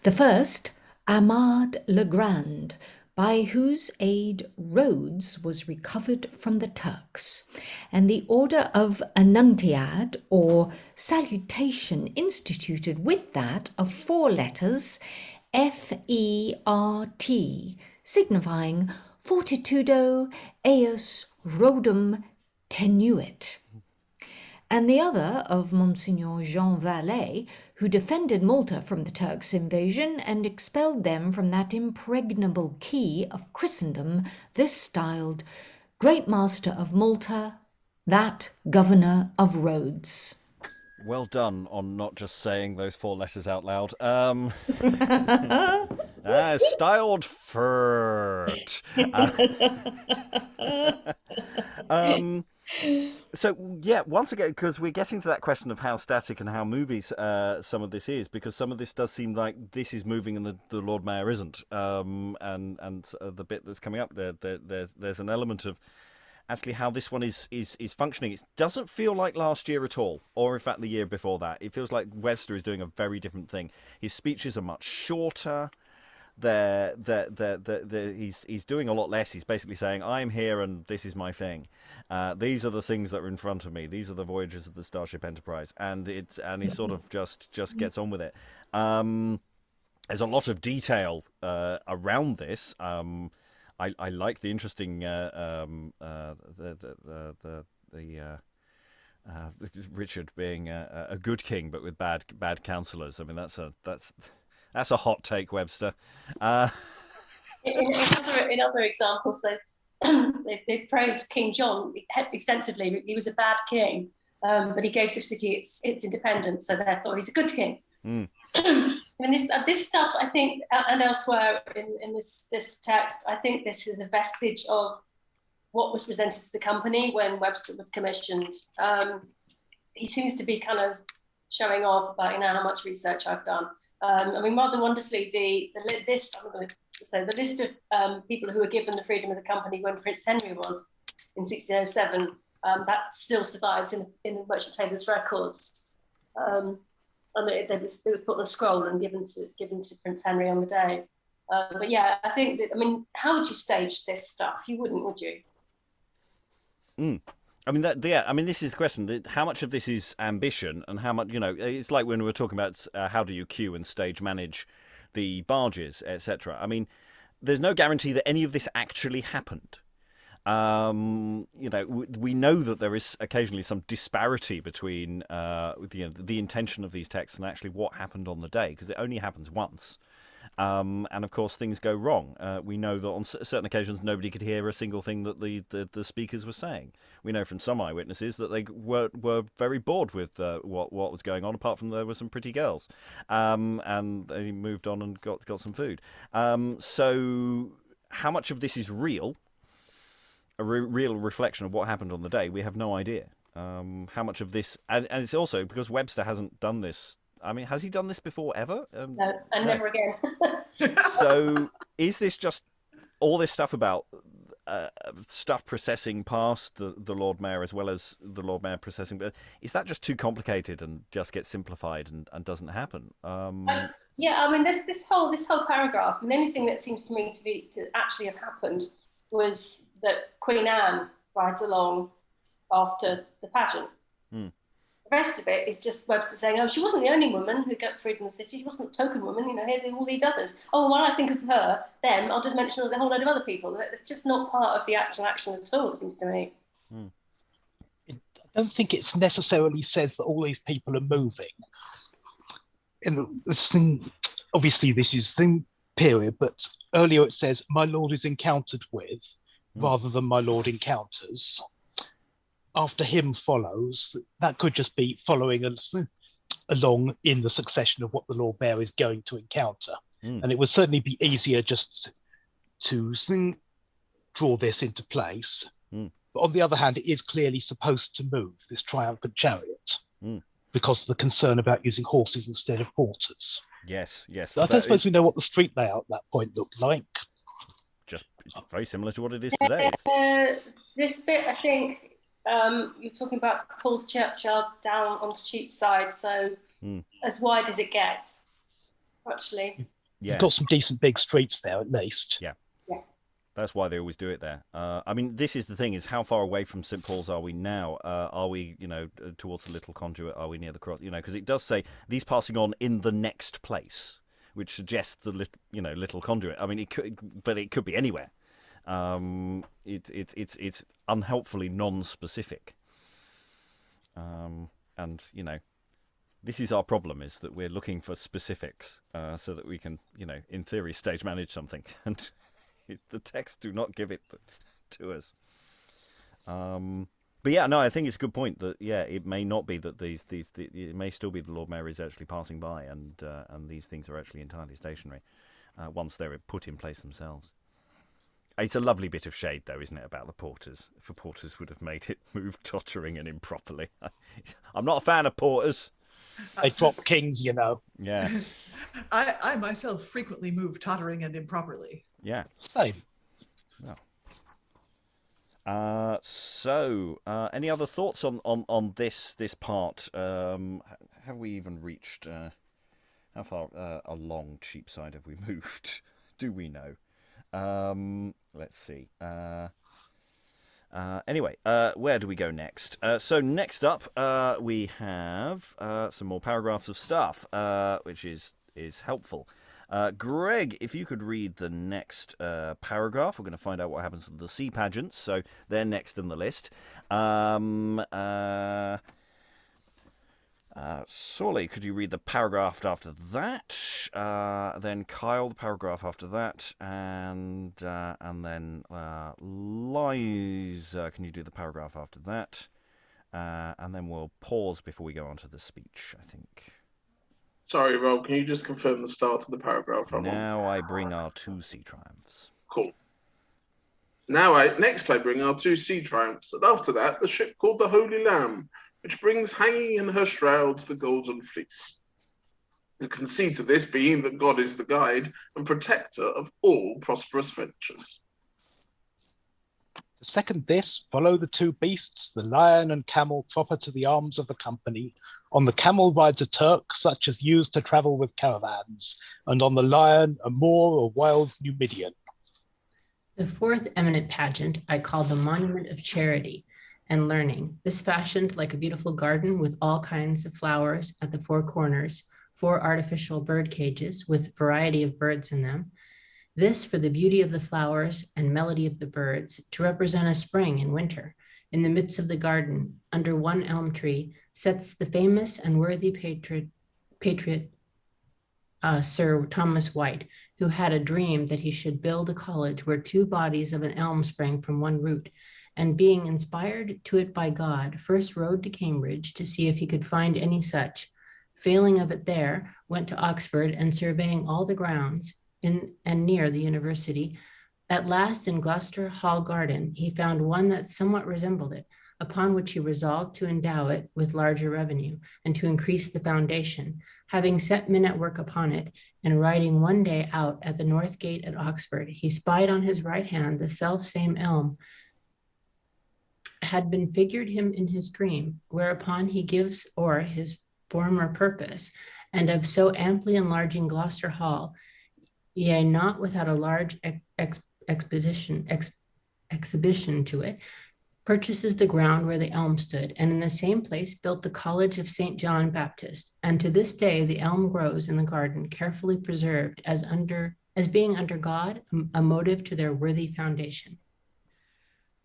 The first, Ahmad le Grand, by whose aid Rhodes was recovered from the Turks, and the order of Annuntiad, or salutation, instituted with that of 4 letters, F-E-R-T, signifying Fortitudo eius Rhodum tenuit, and the other of Monsignor Jean Vallet, who defended Malta from the Turks' invasion and expelled them from that impregnable key of Christendom, this styled Great Master of Malta, that Governor of Rhodes. Well done on not just saying those 4 letters out loud. Styled Furt. So, yeah, once again, because we're getting to that question of how static and how movies some of this is, because some of this does seem like this is moving and the Lord Mayor isn't. And the bit that's coming up, there's an element of actually how this one is functioning. It doesn't feel like last year at all, or in fact the year before that. It feels like Webster is doing a very different thing. His speeches are much shorter. He's doing a lot less. He's basically saying, I'm here and this is my thing. These are the things that are in front of me. These are the voyages of the Starship Enterprise. And he sort of just gets on with it. There's a lot of detail around this. I like the interesting Richard being a good king, but with bad counsellors. I mean, that's a hot take, Webster. In other examples, they praised King John extensively. He was a bad king, but he gave the city its independence, so therefore he's a good king. I mean, this stuff, I think, and elsewhere in this text, I think this is a vestige of what was presented to the company when Webster was commissioned. He seems to be kind of showing off about, how much research I've done. I mean, rather wonderfully, the list of people who were given the freedom of the company when Prince Henry was in 1607, that still survives in the Merchant Taylor's records. And they was put on a scroll and given to Prince Henry on the day. But yeah, I think that, I mean, how would you stage this stuff? You wouldn't, would you? I mean, this is the question. How much of this is ambition, and how much, it's like when we were talking about how do you queue and stage manage the barges, etc. I mean, there's no guarantee that any of this actually happened. We know that there is occasionally some disparity between the intention of these texts and actually what happened on the day, because it only happens once. And of course, things go wrong. We know that on certain occasions, nobody could hear a single thing that the speakers were saying. We know from some eyewitnesses that they were very bored with what was going on, apart from there were some pretty girls, and they moved on and got some food. So, how much of this is real? A real reflection of what happened on the day? We have no idea. How much of this, and it's also because Webster hasn't done this. I mean, has he done this before ever? No, and never again. So is this just all this stuff about stuff processing past the Lord Mayor as well as the Lord Mayor processing? But is that just too complicated and just gets simplified and doesn't happen? Yeah, I mean, this whole paragraph, and the only thing that seems to me to actually have happened was that Queen Anne rides along after the pageant. The rest of it is just Webster saying, "Oh, she wasn't the only woman who got freedom of the city. She wasn't a token woman. Here are all these others. Oh, while I think of them, I'll just mention a whole load of other people." It's just not part of the action at all, it seems to me. I don't think it necessarily says that all these people are moving. In this thing, obviously, this is the period, but earlier it says, "My lord is encountered with," rather than "my lord encounters." After him follows, that could just be following along in the succession of what the Lord Mayor is going to encounter. And it would certainly be easier just to draw this into place. But on the other hand, it is clearly supposed to move, this triumphant chariot, because of the concern about using horses instead of porters. Yes. I don't suppose we know what the street layout at that point looked like. Just very similar to what it is today. This bit, I think, you're talking about Paul's Churchyard down onto Cheapside, so as wide as it gets, actually. Yeah. You've got some decent big streets there, at least. Yeah. That's why they always do it there. I mean, this is the thing: is how far away from St Paul's are we now? Are we, towards the Little Conduit? Are we near the cross? Because it does say these passing on in the next place, which suggests the Little Conduit. I mean, it could be anywhere. It's unhelpfully non-specific, and this is our problem: is that we're looking for specifics so that we can, in theory, stage manage something, and the texts do not give it to us. But yeah, no, I think it's a good point that it may not be that it may still be the Lord Mayor is actually passing by, and these things are actually entirely stationary once they're put in place themselves. It's a lovely bit of shade, though, isn't it, about the porters? If the porters would have made it move tottering and improperly. I'm not a fan of porters. They drop kings, Yeah. I myself frequently move tottering and improperly. Yeah. Same. Oh. So, any other thoughts on this part? Have we even reached? How far along Cheapside have we moved? Do we know? Let's see. Anyway, where do we go next? So next up, we have some more paragraphs of stuff, which is helpful. Greg, if you could read the next paragraph, we're going to find out what happens to the sea pageants. So they're next in the list. Sorley, could you read the paragraph after that? Then Kyle, the paragraph after that, and then Liza, can you do the paragraph after that? And then we'll pause before we go on to the speech, I think. Sorry, Rob, can you just confirm the start of the paragraph? Now I bring our 2 sea triumphs. Cool. Next I bring our 2 sea triumphs, and after that the ship called the Holy Lamb, which brings hanging in her shrouds the golden fleece. The conceit of this being that God is the guide and protector of all prosperous ventures. To second this, follow the 2 beasts, the lion and camel proper to the arms of the company. On the camel rides a Turk, such as used to travel with caravans, and on the lion a Moor or wild Numidian. The 4th eminent pageant I call the Monument of Charity and Learning. This fashioned like a beautiful garden with all kinds of flowers at the 4 corners, 4 artificial bird cages with variety of birds in them. This for the beauty of the flowers and melody of the birds, to represent a spring in winter. In the midst of the garden, under one elm tree, sits the famous and worthy patriot Sir Thomas White, who had a dream that he should build a college where 2 bodies of an elm sprang from one root, and being inspired to it by God, first rode to Cambridge to see if he could find any such. Failing of it there, went to Oxford, and surveying all the grounds in and near the university, at last in Gloucester Hall Garden, he found one that somewhat resembled it, upon which he resolved to endow it with larger revenue, and to increase the foundation. Having set men at work upon it, and riding one day out at the north gate at Oxford, he spied on his right hand the self-same elm had been figured him in his dream, whereupon he gives o'er his former purpose, and of so amply enlarging Gloucester Hall, yea, not without a large exhibition to it, purchases the ground where the elm stood, and in the same place built the College of St. John Baptist. And to this day the elm grows in the garden, carefully preserved as being under God a motive to their worthy foundation.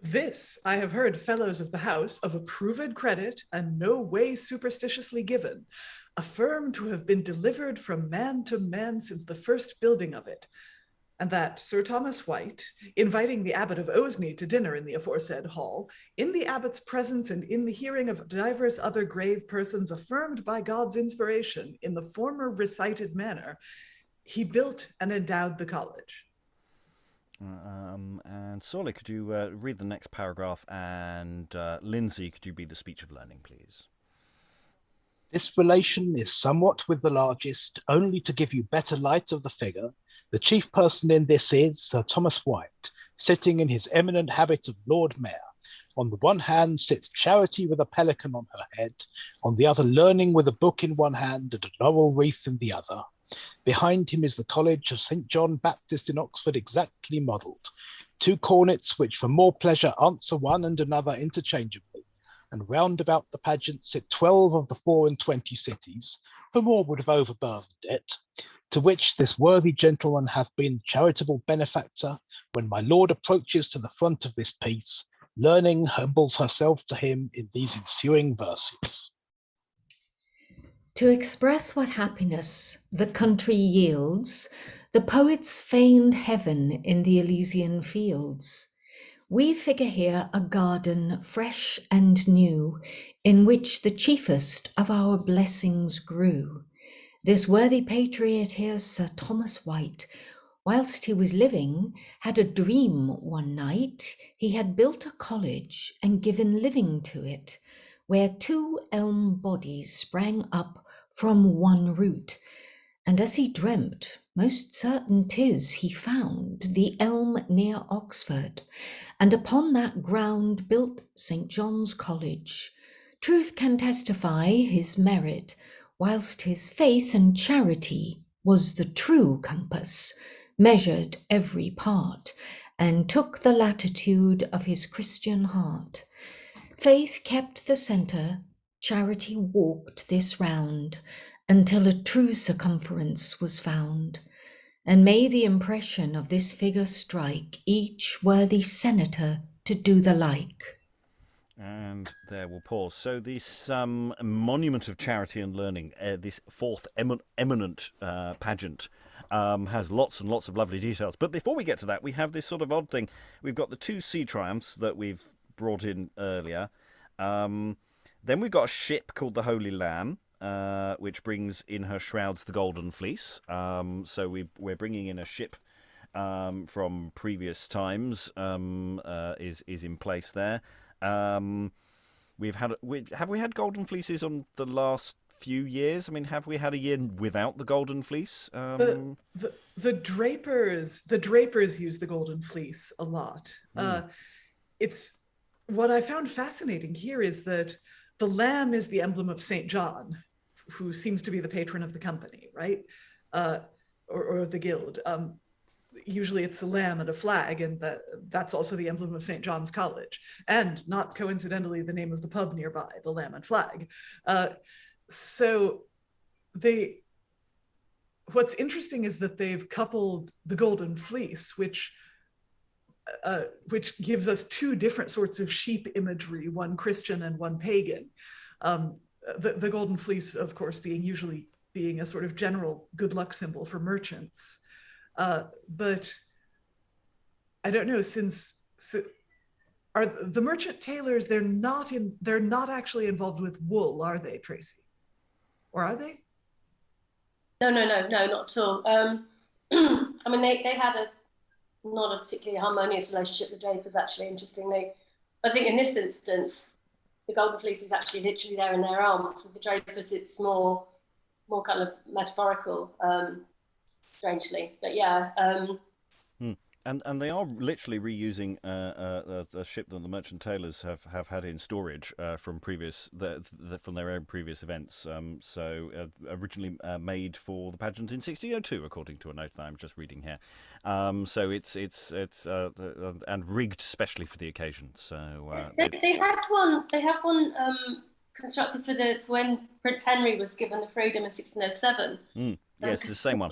This I have heard fellows of the house, of approved credit and no way superstitiously given, affirm to have been delivered from man to man since the first building of it, and that Sir Thomas White, inviting the Abbot of Osney to dinner in the aforesaid hall, in the abbot's presence and in the hearing of divers other grave persons, affirmed by God's inspiration in the former recited manner, he built and endowed the college. And Sorley, could you read the next paragraph, and Lynsey, could you be the speech of learning, please? This relation is somewhat with the largest, only to give you better light of the figure. The chief person in this is Sir Thomas White, sitting in his eminent habit of Lord Mayor. On the one hand sits Charity with a pelican on her head, on the other Learning with a book in one hand and a laurel wreath in the other. Behind him is the College of St. John Baptist in Oxford, exactly modelled. 2 cornets which for more pleasure answer one and another interchangeably, and round about the pageant sit 12 of the 24 cities, for more would have overburthened it, to which this worthy gentleman hath been charitable benefactor. When my lord approaches to the front of this piece, Learning humbles herself to him in these ensuing verses. To express what happiness the country yields, the poets feigned heaven in the Elysian fields. We figure here a garden fresh and new, in which the chiefest of our blessings grew. This worthy patriot here, Sir Thomas White, whilst he was living, had a dream one night. He had built a college and given living to it, where 2 elm bodies sprang up from one root. And as he dreamt, most certain 'tis he found the elm near Oxford, and upon that ground built St. John's College. Truth can testify his merit, whilst his faith and charity was the true compass, measured every part, and took the latitude of his Christian heart. Faith kept the centre, charity walked this round, until a true circumference was found. And may the impression of this figure strike each worthy senator to do the like. And there we'll pause. So this monument of charity and learning, this 4th eminent pageant, has lots and lots of lovely details. But before we get to that, we have this sort of odd thing. We've got the 2 sea triumphs that we've brought in earlier. Then we've got a ship called the Holy Lamb. which brings in her shrouds the Golden Fleece. So we're bringing in a ship from previous times, is in place there. Have we had Golden Fleeces on the last few years? I mean, have we had a year without the Golden Fleece? The drapers use the Golden Fleece a lot. It's what I found fascinating here is that the lamb is the emblem of St. John, who seems to be the patron of the company, right? Or the guild. Usually it's a lamb and a flag, and that's also the emblem of St. John's College, and not coincidentally the name of the pub nearby, the Lamb and Flag. So what's interesting is that they've coupled the Golden Fleece, which gives us two different sorts of sheep imagery, one Christian and one pagan. The Golden Fleece, of course, being a sort of general good luck symbol for merchants. But I don't know, are the merchant tailors, they're not actually involved with wool, are they, Tracy? Or are they? No, not at all. I mean, they had not a particularly harmonious relationship with drapers, actually, interestingly. I think in this instance, the Golden Fleece is actually literally there in their arms. With the drapers, it's more kind of metaphorical, strangely. But yeah. And they are literally reusing the ship that the merchant tailors have had in storage from from their own previous events. So originally made for the pageant in 1602, according to a note that I'm just reading here. So it's and rigged specially for the occasion. So they have one constructed for when Prince Henry was given the freedom in 1607. Yes, the same one.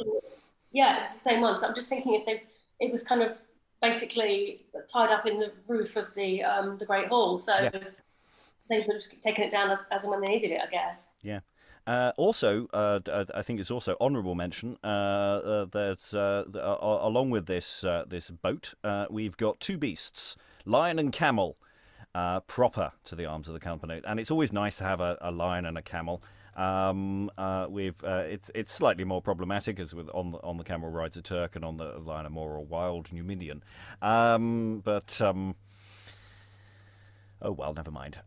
Yeah, it's the same one. So I'm just thinking it was kind of basically tied up in the roof of the Great Hall. So they would have taken it down as and when they needed it, I guess. Yeah. Also, I think it's also honourable mention. There's along with this boat, we've got two beasts, lion and camel, proper to the arms of the company, and it's always nice to have a lion and a camel. It's slightly more problematic, as with on the camel rides a Turk, and on the lion a more wild Numidian. Oh well, never mind.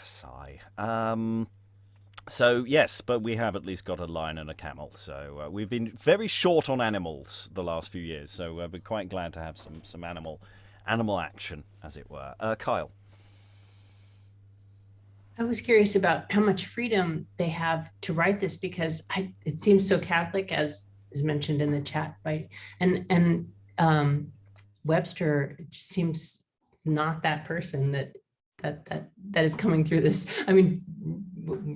Sigh. So yes, but we have at least got a lion and a camel. So we've been very short on animals the last few years. So we're quite glad to have some animal action, as it were. Kyle. I was curious about how much freedom they have to write this, because it seems so Catholic, as is mentioned in the chat, right? And Webster seems not that person that is coming through this. I mean,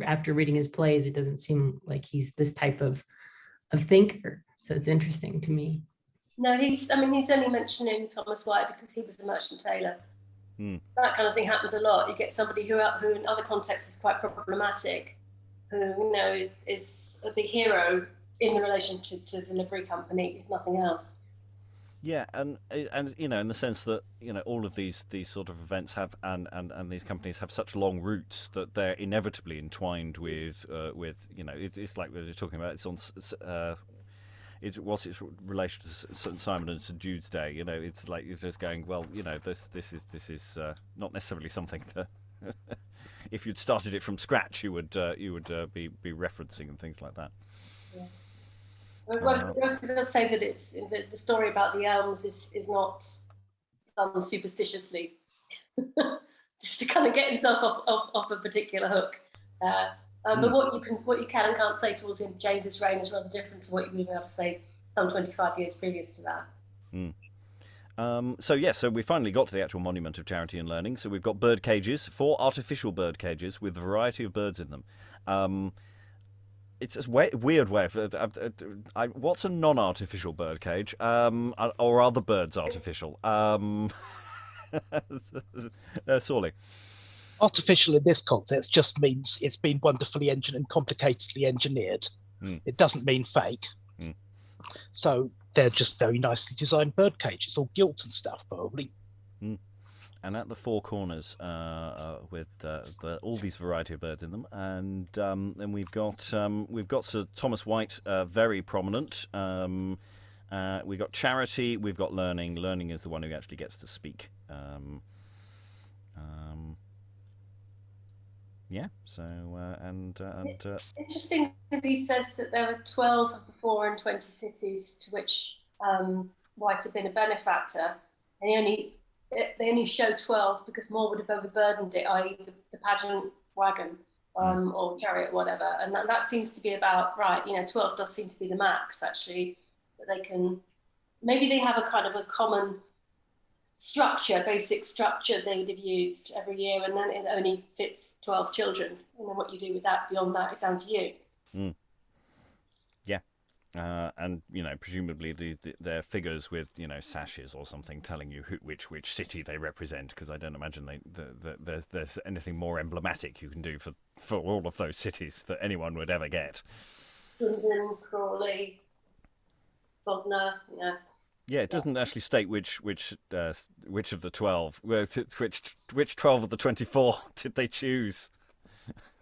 after reading his plays, it doesn't seem like he's this type of thinker. So it's interesting to me. No, he's only mentioning Thomas White because he was a merchant tailor. That kind of thing happens a lot. You get somebody who in other contexts is quite problematic, who is the hero in the relationship to the livery company, if nothing else. Yeah, and in the sense that all of these sort of events have and these companies have such long roots that they're inevitably entwined with it's like we were talking about. It's on what's its relation to St. Simon and St. Jude's Day. It's like you're just going, well, this is not necessarily something that if you'd started it from scratch, you would be referencing and things like that. Yeah. Webster does say that it's the story about the elms is not done superstitiously, just to kind of get himself off a particular hook. But what you can and can't say towards James's reign is rather different to what you would be able to say some 25 years previous to that. So we finally got to the actual monument of charity and learning. So we've got bird cages, 4 artificial bird cages with a variety of birds in them. It's a weird way of... what's a non-artificial bird cage? Or are the birds artificial? Sorley. Artificial in this context just means it's been wonderfully and complicatedly engineered. It doesn't mean fake. So they're just very nicely designed bird cages, all gilt and stuff, probably. and at the four corners with all these variety of birds in them, and then we've got Sir Thomas White, very prominent. We've got Charity, we've got Learning. Learning is the one who actually gets to speak. Yeah. So it's interesting that he says that there were 12 of the 4 and 20 cities to which White had been a benefactor, and they only show 12 because more would have overburdened it, i.e. the pageant wagon or chariot, whatever. And that seems to be about right. 12 does seem to be the max, actually, that they can. Maybe they have a kind of a common structure, basic structure they would have used every year, and then it only fits 12 children. And then what you do with that beyond that is down to you. Yeah. And presumably they're figures with sashes or something telling you which city they represent, because I don't imagine there's anything more emblematic you can do for all of those cities that anyone would ever get. London, Crawley, Bognor, Yeah, it doesn't actually state which of the 12, which 12 of the 24 did they choose,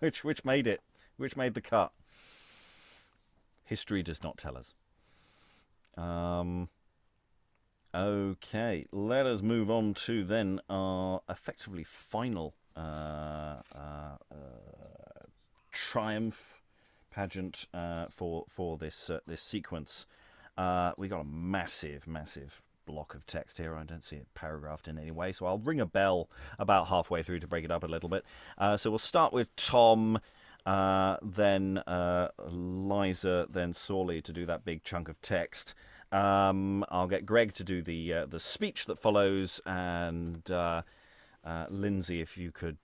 which made it, which made the cut. History does not tell us. Okay, let us move on to then our effectively final triumph pageant for this sequence. We got a massive block of text here. I don't see it paragraphed in any way, so I'll ring a bell about halfway through to break it up a little bit. So we'll start with Tom. Then Liza, then Sorley to do that big chunk of text. I'll get Greg to do the speech that follows, and Lynsey, if you could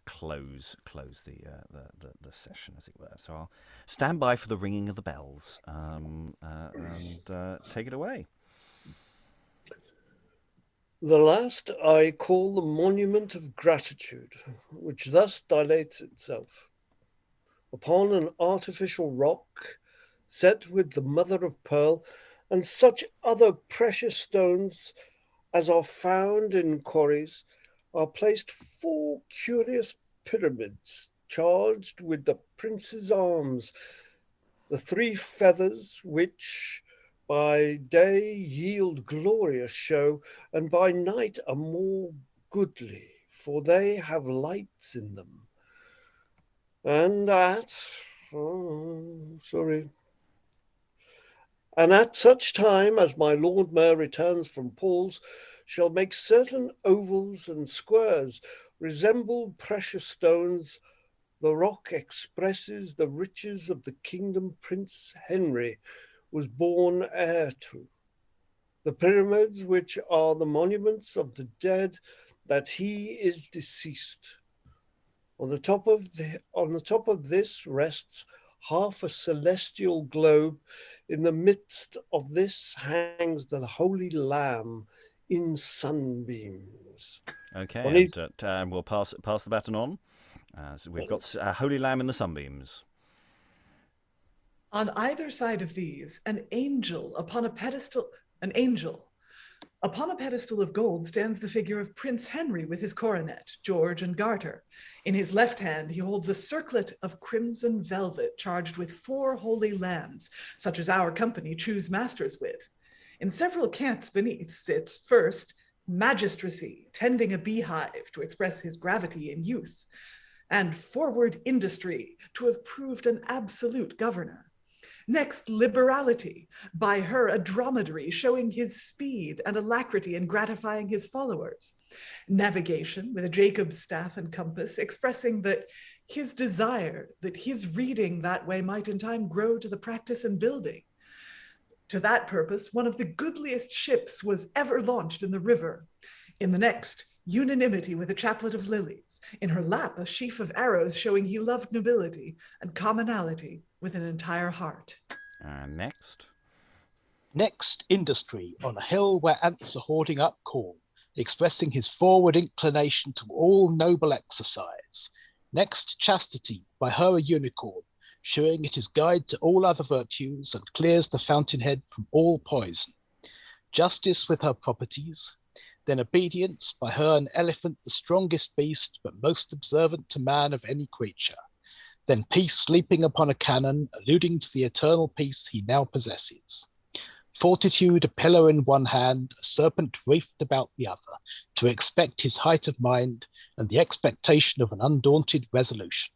close the session, as it were. So I'll stand by for the ringing of the bells, and take it away. The last I call the monument of gratitude, which thus dilates itself upon an artificial rock set with the mother of pearl and such other precious stones as are found in quarries, are placed 4 curious pyramids charged with the prince's arms, the 3 feathers which by day yield glorious show, and by night are more goodly, for they have lights in them. And at such time as my Lord Mayor returns from Paul's, shall make certain ovals and squares resemble precious stones. The rock expresses the riches of the kingdom Prince Henry was born heir to. The pyramids, which are the monuments of the dead, that he is deceased. On the top of this rests half a celestial globe. In the midst of this hangs the Holy Lamb in sunbeams. Okay, and we'll pass the baton on. So we've got Holy Lamb in the sunbeams. On either side of these, an angel upon a pedestal of gold stands the figure of Prince Henry with his coronet, George and garter. In his left hand, he holds a circlet of crimson velvet charged with 4 holy lambs, such as our company choose masters with. In several cants beneath sits, first, Magistracy, tending a beehive to express his gravity in youth, and Forward Industry, to have proved an absolute governor. Next, Liberality, by her a dromedary showing his speed and alacrity in gratifying his followers. Navigation, with a Jacob's staff and compass, expressing that his desire that his reading that way might in time grow to the practice and building. To that purpose, one of the goodliest ships was ever launched in the river. In the next, Unanimity with a chaplet of lilies. In her lap, a sheaf of arrows showing he loved nobility and commonality with an entire heart. Next, Industry, on a hill where ants are hoarding up corn, expressing his forward inclination to all noble exercise. Next, Chastity, by her a unicorn, showing it is guide to all other virtues and clears the fountainhead from all poison. Justice with her properties, then obedience, by her an elephant the strongest beast, but most observant to man of any creature, then peace sleeping upon a cannon, alluding to the eternal peace he now possesses. Fortitude a pillar in one hand, a serpent wreathed about the other, to expect his height of mind, and the expectation of an undaunted resolution.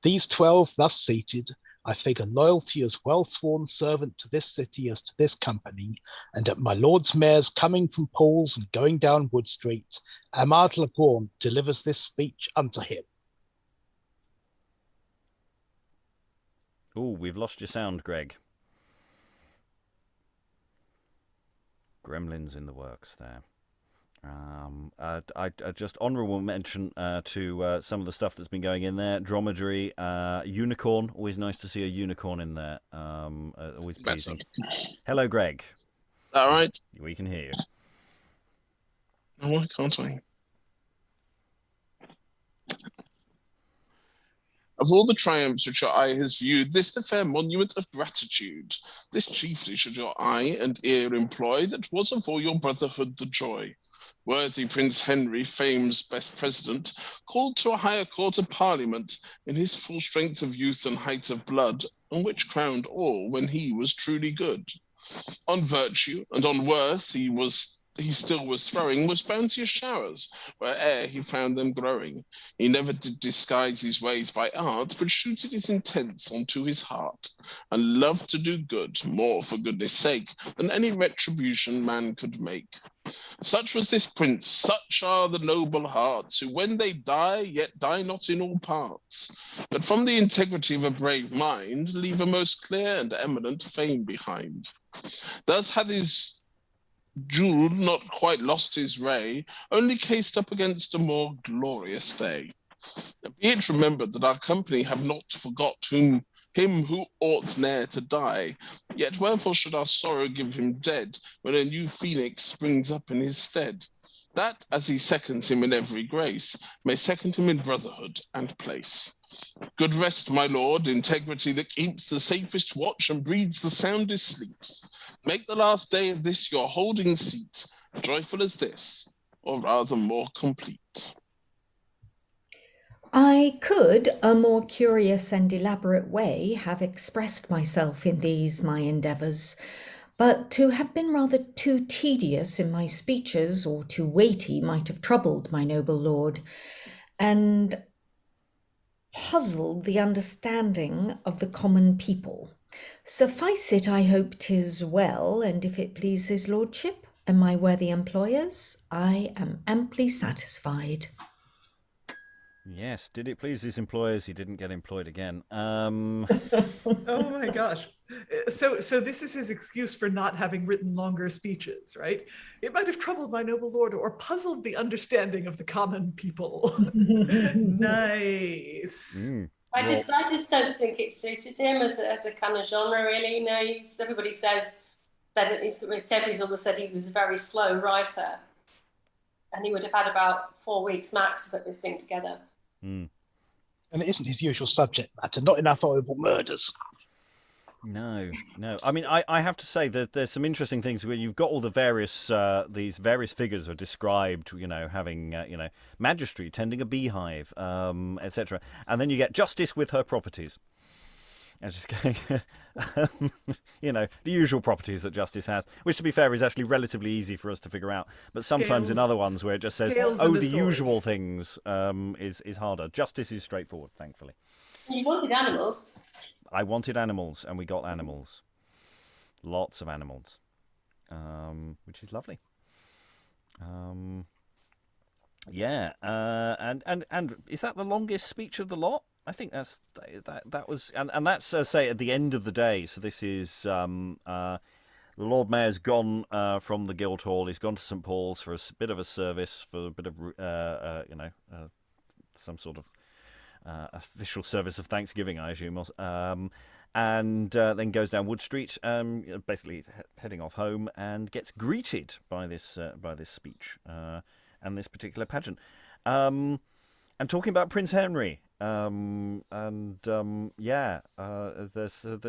These 12 thus seated, I figure loyalty as well-sworn servant to this city as to this company, and at my lord's mayor's coming from Paul's and going down Wood Street, Amard le Grand delivers this speech unto him. Oh, we've lost your sound, Greg. Gremlins in the works there. I just honourable mention to some of the stuff that's been going in there. Dromedary, unicorn. Always nice to see a unicorn in there. Always pleasing. Hello, Greg. All right. We can hear you. Oh, why can't I? Of all the triumphs which your eye has viewed, this the fair monument of gratitude. This chiefly should your eye and ear employ, that was of all your brotherhood the joy. Worthy Prince Henry, fame's best president, called to a higher court of parliament, in his full strength of youth and height of blood, and which crowned all when he was truly good. On virtue and on worth he still was throwing was bounteous showers, where'er he found them growing. He never did disguise his ways by art, but shooted his intents unto his heart, and loved to do good, more for goodness sake, than any retribution man could make. Such was this prince, such are the noble hearts, who when they die, yet die not in all parts, but from the integrity of a brave mind, leave a most clear and eminent fame behind. Thus hath his jewel not quite lost his ray, only cased up against a more glorious day. Be it remembered that our company have not forgot him who ought ne'er to die, yet wherefore should our sorrow give him dead, when a new phoenix springs up in his stead, that, as he seconds him in every grace, may second him in brotherhood and place. Good rest, my lord, integrity that keeps the safest watch and breeds the soundest sleeps. Make the last day of this your holding seat, joyful as this, or rather more complete. I could, a more curious and elaborate way, have expressed myself in these my endeavours, but to have been rather too tedious in my speeches or too weighty might have troubled my noble lord, and puzzled the understanding of the common people. Suffice it, I hope 'tis well, and if it please his lordship and my worthy employers, I am amply satisfied. Yes, did it please his employers? He didn't get employed again. Oh my gosh. So this is his excuse for not having written longer speeches, right? It might have troubled my noble lord or puzzled the understanding of the common people. Nice. I just don't think it suited him as a kind of genre, really. You know, everybody says that Debbie's always said he was a very slow writer, and he would have had about 4 weeks max to put this thing together. And it isn't his usual subject matter, not enough horrible murders. No. I mean, I have to say that there's some interesting things where you've got all the various these various figures are described, you know, having magistracy tending a beehive, etc. And then you get justice with her properties. And just going, the usual properties that justice has, which to be fair is actually relatively easy for us to figure out. But sometimes in other ones where it just says, the usual things is harder. Justice is straightforward, thankfully. You wanted animals. I wanted animals, and we got animals. Lots of animals, which is lovely. And is that the longest speech of the lot? I think that was, and that's say at the end of the day. So this is the Lord Mayor's gone from the Guildhall. He's gone to St Paul's for a bit of a service, for a bit of some sort of official service of Thanksgiving, I assume, and then goes down Wood Street, basically heading off home, and gets greeted by this speech and this particular pageant. And talking about Prince Henry, there's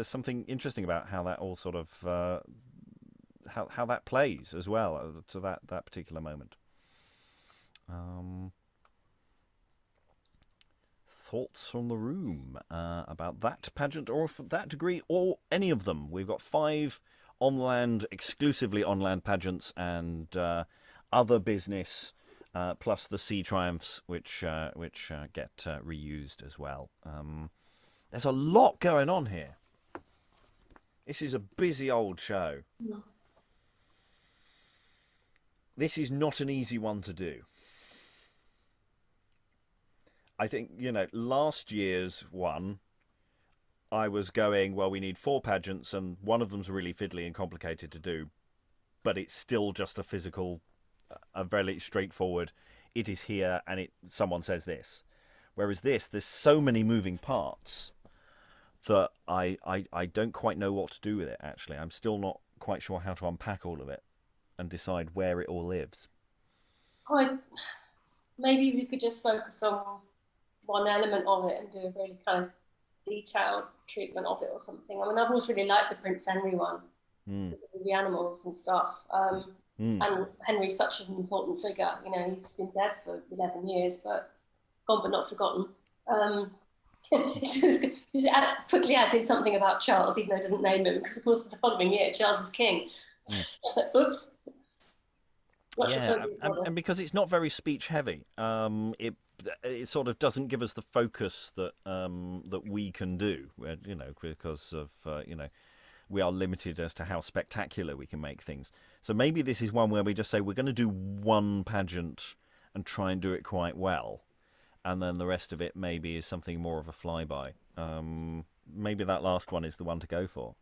soming interesting about how that all sort of how that plays as well to that particular moment. Thoughts from the room about that pageant, or for that degree, or any of them. We've got 5 exclusively on-land pageants, and other business, plus the sea triumphs, which get reused as well. There's a lot going on here. This is a busy old show. No. This is not an easy one to do. I think, last year's one, I was going, well, we need 4 pageants, and one of them's really fiddly and complicated to do, but it's still just a physical, a very straightforward, it is here, and someone says this. Whereas there's so many moving parts that I don't quite know what to do with it, actually. I'm still not quite sure how to unpack all of it and decide where it all lives. Maybe we could just focus on one element of it and do a really kind of detailed treatment of it or something. I mean, I've always really liked the Prince Henry one, because of the animals and stuff. And Henry's such an important figure. He's been dead for 11 years, but gone but not forgotten. Just quickly adds in something about Charles, even though he doesn't name him, because of course the following year Charles is king. So, oops. And because it's not very speech heavy, it sort of doesn't give us the focus that that we can do, because of we are limited as to how spectacular we can make things. So maybe this is one where we just say we're going to do one pageant and try and do it quite well, and then the rest of it maybe is something more of a flyby. Maybe that last one is the one to go for.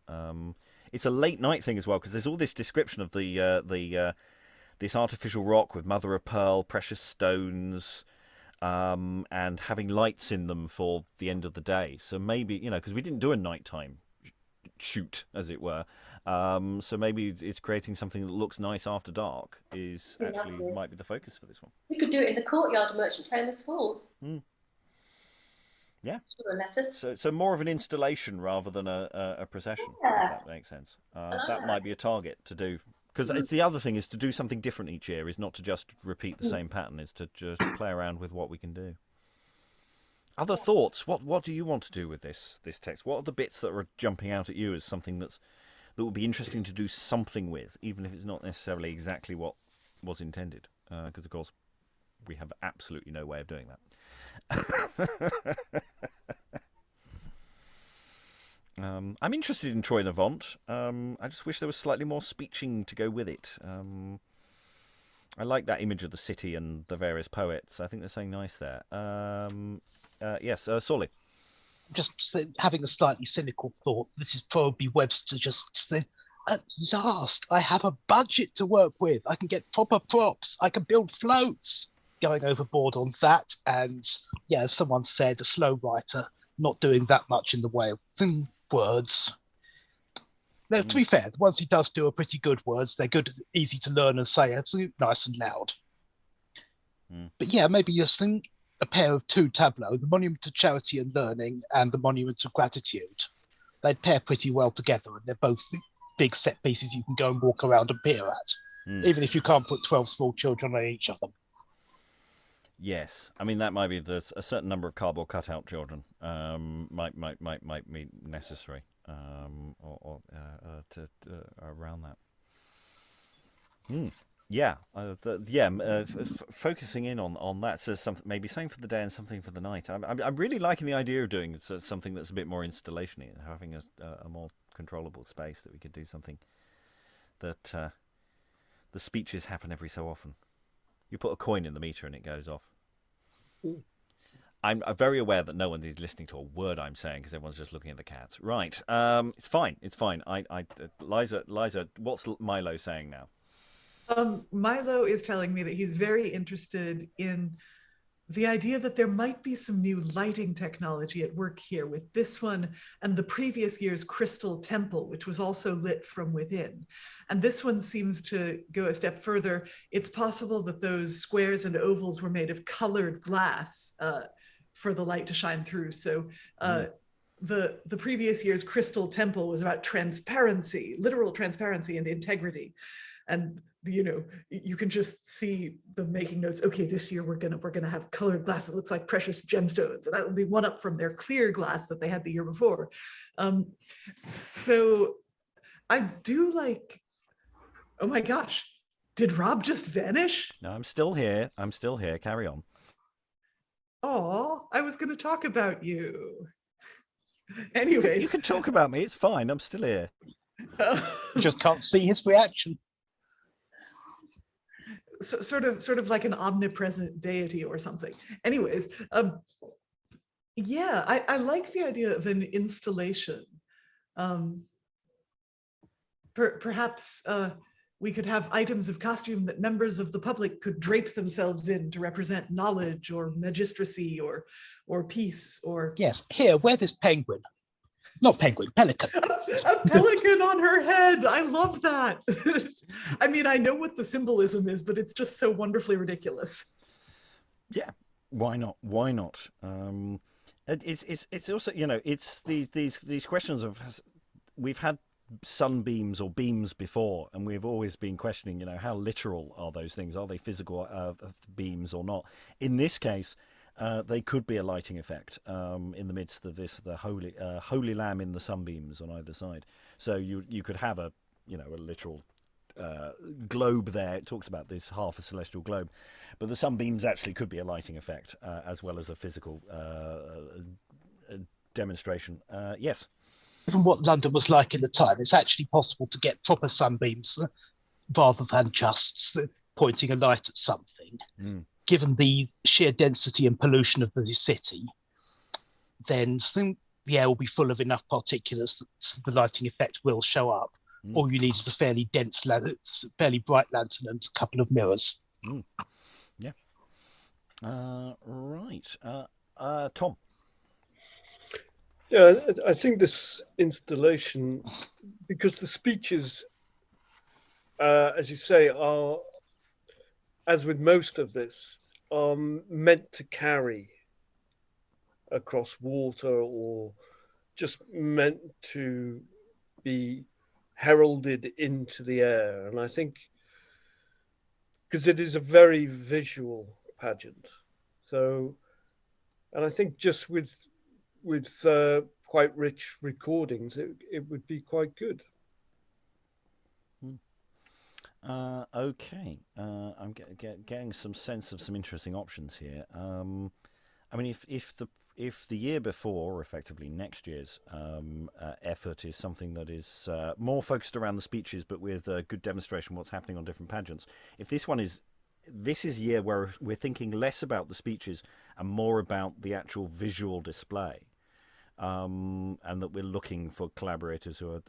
It's a late night thing as well, because there's all this description of this artificial rock with mother of pearl, precious stones, and having lights in them for the end of the day. So maybe, because we didn't do a nighttime shoot, as it were. So maybe it's creating something that looks nice after dark might be the focus for this one. We could do it in the courtyard of Merchant Taylor's Hall. Yeah. Sure, so more of an installation rather than a procession, if that makes sense. That might be a target to do. Because it's the other thing is to do something different each year, is not to just repeat the same pattern, is to just play around with what we can do. Other thoughts? What do you want to do with this text? What are the bits that are jumping out at you as something that would be interesting to do something with, even if it's not necessarily exactly what was intended? Because, of course, we have absolutely no way of doing that. I'm interested in Troy Navant. I just wish there was slightly more speeching to go with it. I like that image of the city and the various poets. I think there's something nice there. Yes, Sorley. Just having a slightly cynical thought. This is probably Webster just saying, at last, I have a budget to work with. I can get proper props. I can build floats. Going overboard on that. And yeah, as someone said, a slow writer, not doing that much in the way of words. Now, to be fair, the ones he does do are pretty good words. They're good, easy to learn and say, absolutely nice and loud. But yeah, maybe just a pair of 2 tableaux, the Monument to Charity and Learning and the Monument to Gratitude. They'd pair pretty well together, and they're both big set pieces you can go and walk around and peer at, even if you can't put 12 small children on each of them. Yes, I mean that might be a certain number of cardboard cutout children might be necessary or around that. Focusing in on that, so something maybe something for the day and something for the night. I'm really liking the idea of doing something that's a bit more installation-y, having a more controllable space that we could do something that the speeches happen every so often. You put a coin in the meter and it goes off. I'm very aware that no one is listening to a word I'm saying because everyone's just looking at the cats. Right. It's fine. Liza, what's Milo saying now? Milo is telling me that he's very interested in the idea that there might be some new lighting technology at work here with this one and the previous year's Crystal Temple, which was also lit from within. And this one seems to go a step further. It's possible that those squares and ovals were made of colored glass for the light to shine through. So the previous year's Crystal Temple was about transparency, literal transparency and integrity. And you can just see them making notes. Okay, this year we're gonna have colored glass that looks like precious gemstones, and that will be one up from their clear glass that they had the year before. So I do like. Oh my gosh, did Rob just vanish? No, I'm still here. Carry on. Oh, I was going to talk about you. Anyways, you can talk about me. It's fine. I'm still here. You just can't see his reaction. So, sort of like an omnipresent deity or something. Anyways, yeah, I like the idea of an installation. Perhaps we could have items of costume that members of the public could drape themselves in to represent knowledge or magistracy or peace or... Yes, here, wear this penguin. Not penguin, pelican. A pelican on her head. I love that. I mean, I know what the symbolism is, but it's just so wonderfully ridiculous. Yeah, why not? Why not? It's also, it's these questions of... We've had sunbeams or beams before, and we've always been questioning, how literal are those things? Are they physical beams or not? In this case, they could be a lighting effect in the midst of the holy lamb in the sunbeams on either side. So you could have a literal globe there. It talks about this half a celestial globe, but the sunbeams actually could be a lighting effect as well as a physical demonstration. Yes. Given what London was like in the time, it's actually possible to get proper sunbeams rather than just pointing a light at something. Given the sheer density and pollution of the city, then the air will be full of enough particulates that the lighting effect will show up. All you need is a fairly dense, fairly bright lantern and a couple of mirrors. Yeah. Right. Tom. Yeah, I think this installation, because the speeches, as you say, are, as with most of this, are meant to carry across water or just meant to be heralded into the air. And I think, because it is a very visual pageant. So, and I think just with quite rich recordings, it would be quite good. Okay, I'm getting some sense of some interesting options here. I mean, if the year before, or effectively next year's effort is something that is more focused around the speeches, but with a good demonstration of what's happening on different pageants, if this is a year where we're thinking less about the speeches and more about the actual visual display. And that we're looking for collaborators who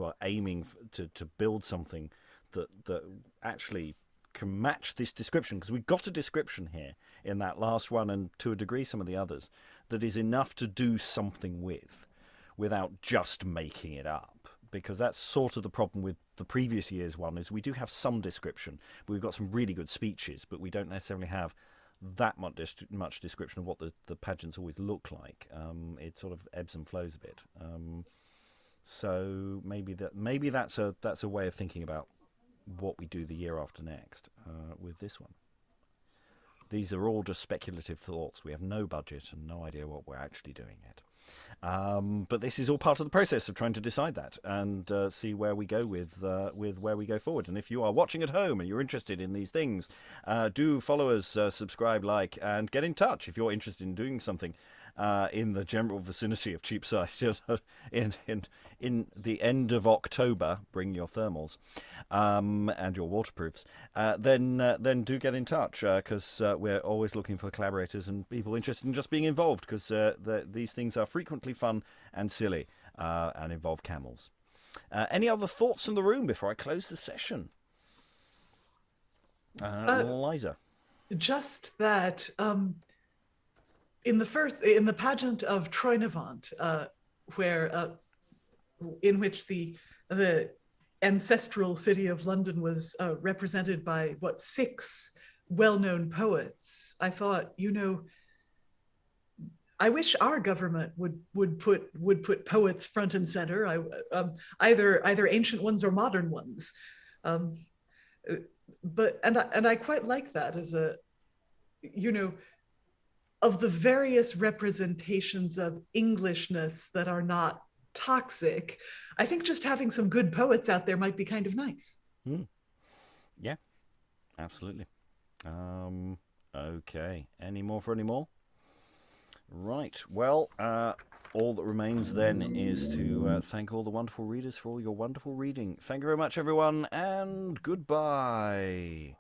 are aiming to build something that actually can match this description, because we've got a description here in that last one, and to a degree some of the others, that is enough to do something without just making it up. Because that's sort of the problem with the previous year's one, is we do have some description, but we've got some really good speeches, but we don't necessarily have that much description of what the pageants always look like. It sort of ebbs and flows a bit. So maybe that's a way of thinking about what we do the year after next with this one. These are all just speculative thoughts. We have no budget and no idea what we're actually doing yet. But this is all part of the process of trying to decide that and see where we go with where we go forward. And if you are watching at home and you're interested in these things, do follow us, subscribe, like, and get in touch if you're interested in doing something in the general vicinity of Cheapside in the end of October. Bring your thermals and your waterproofs. Then do get in touch, because we're always looking for collaborators and people interested in just being involved, because these things are frequently fun and silly and involve camels. Any other thoughts in the room before I close the session? Liza. Just that in the pageant of Troynovant, in which the ancestral city of London was represented by 6 well-known poets, I thought, I wish our government would put poets front and center. Either ancient ones or modern ones. But I quite like that as a, of the various representations of Englishness that are not toxic, I think just having some good poets out there might be kind of nice. Yeah, absolutely. Okay, any more for any more? Right, well, all that remains then is to thank all the wonderful readers for all your wonderful reading. Thank you very much, everyone, and goodbye.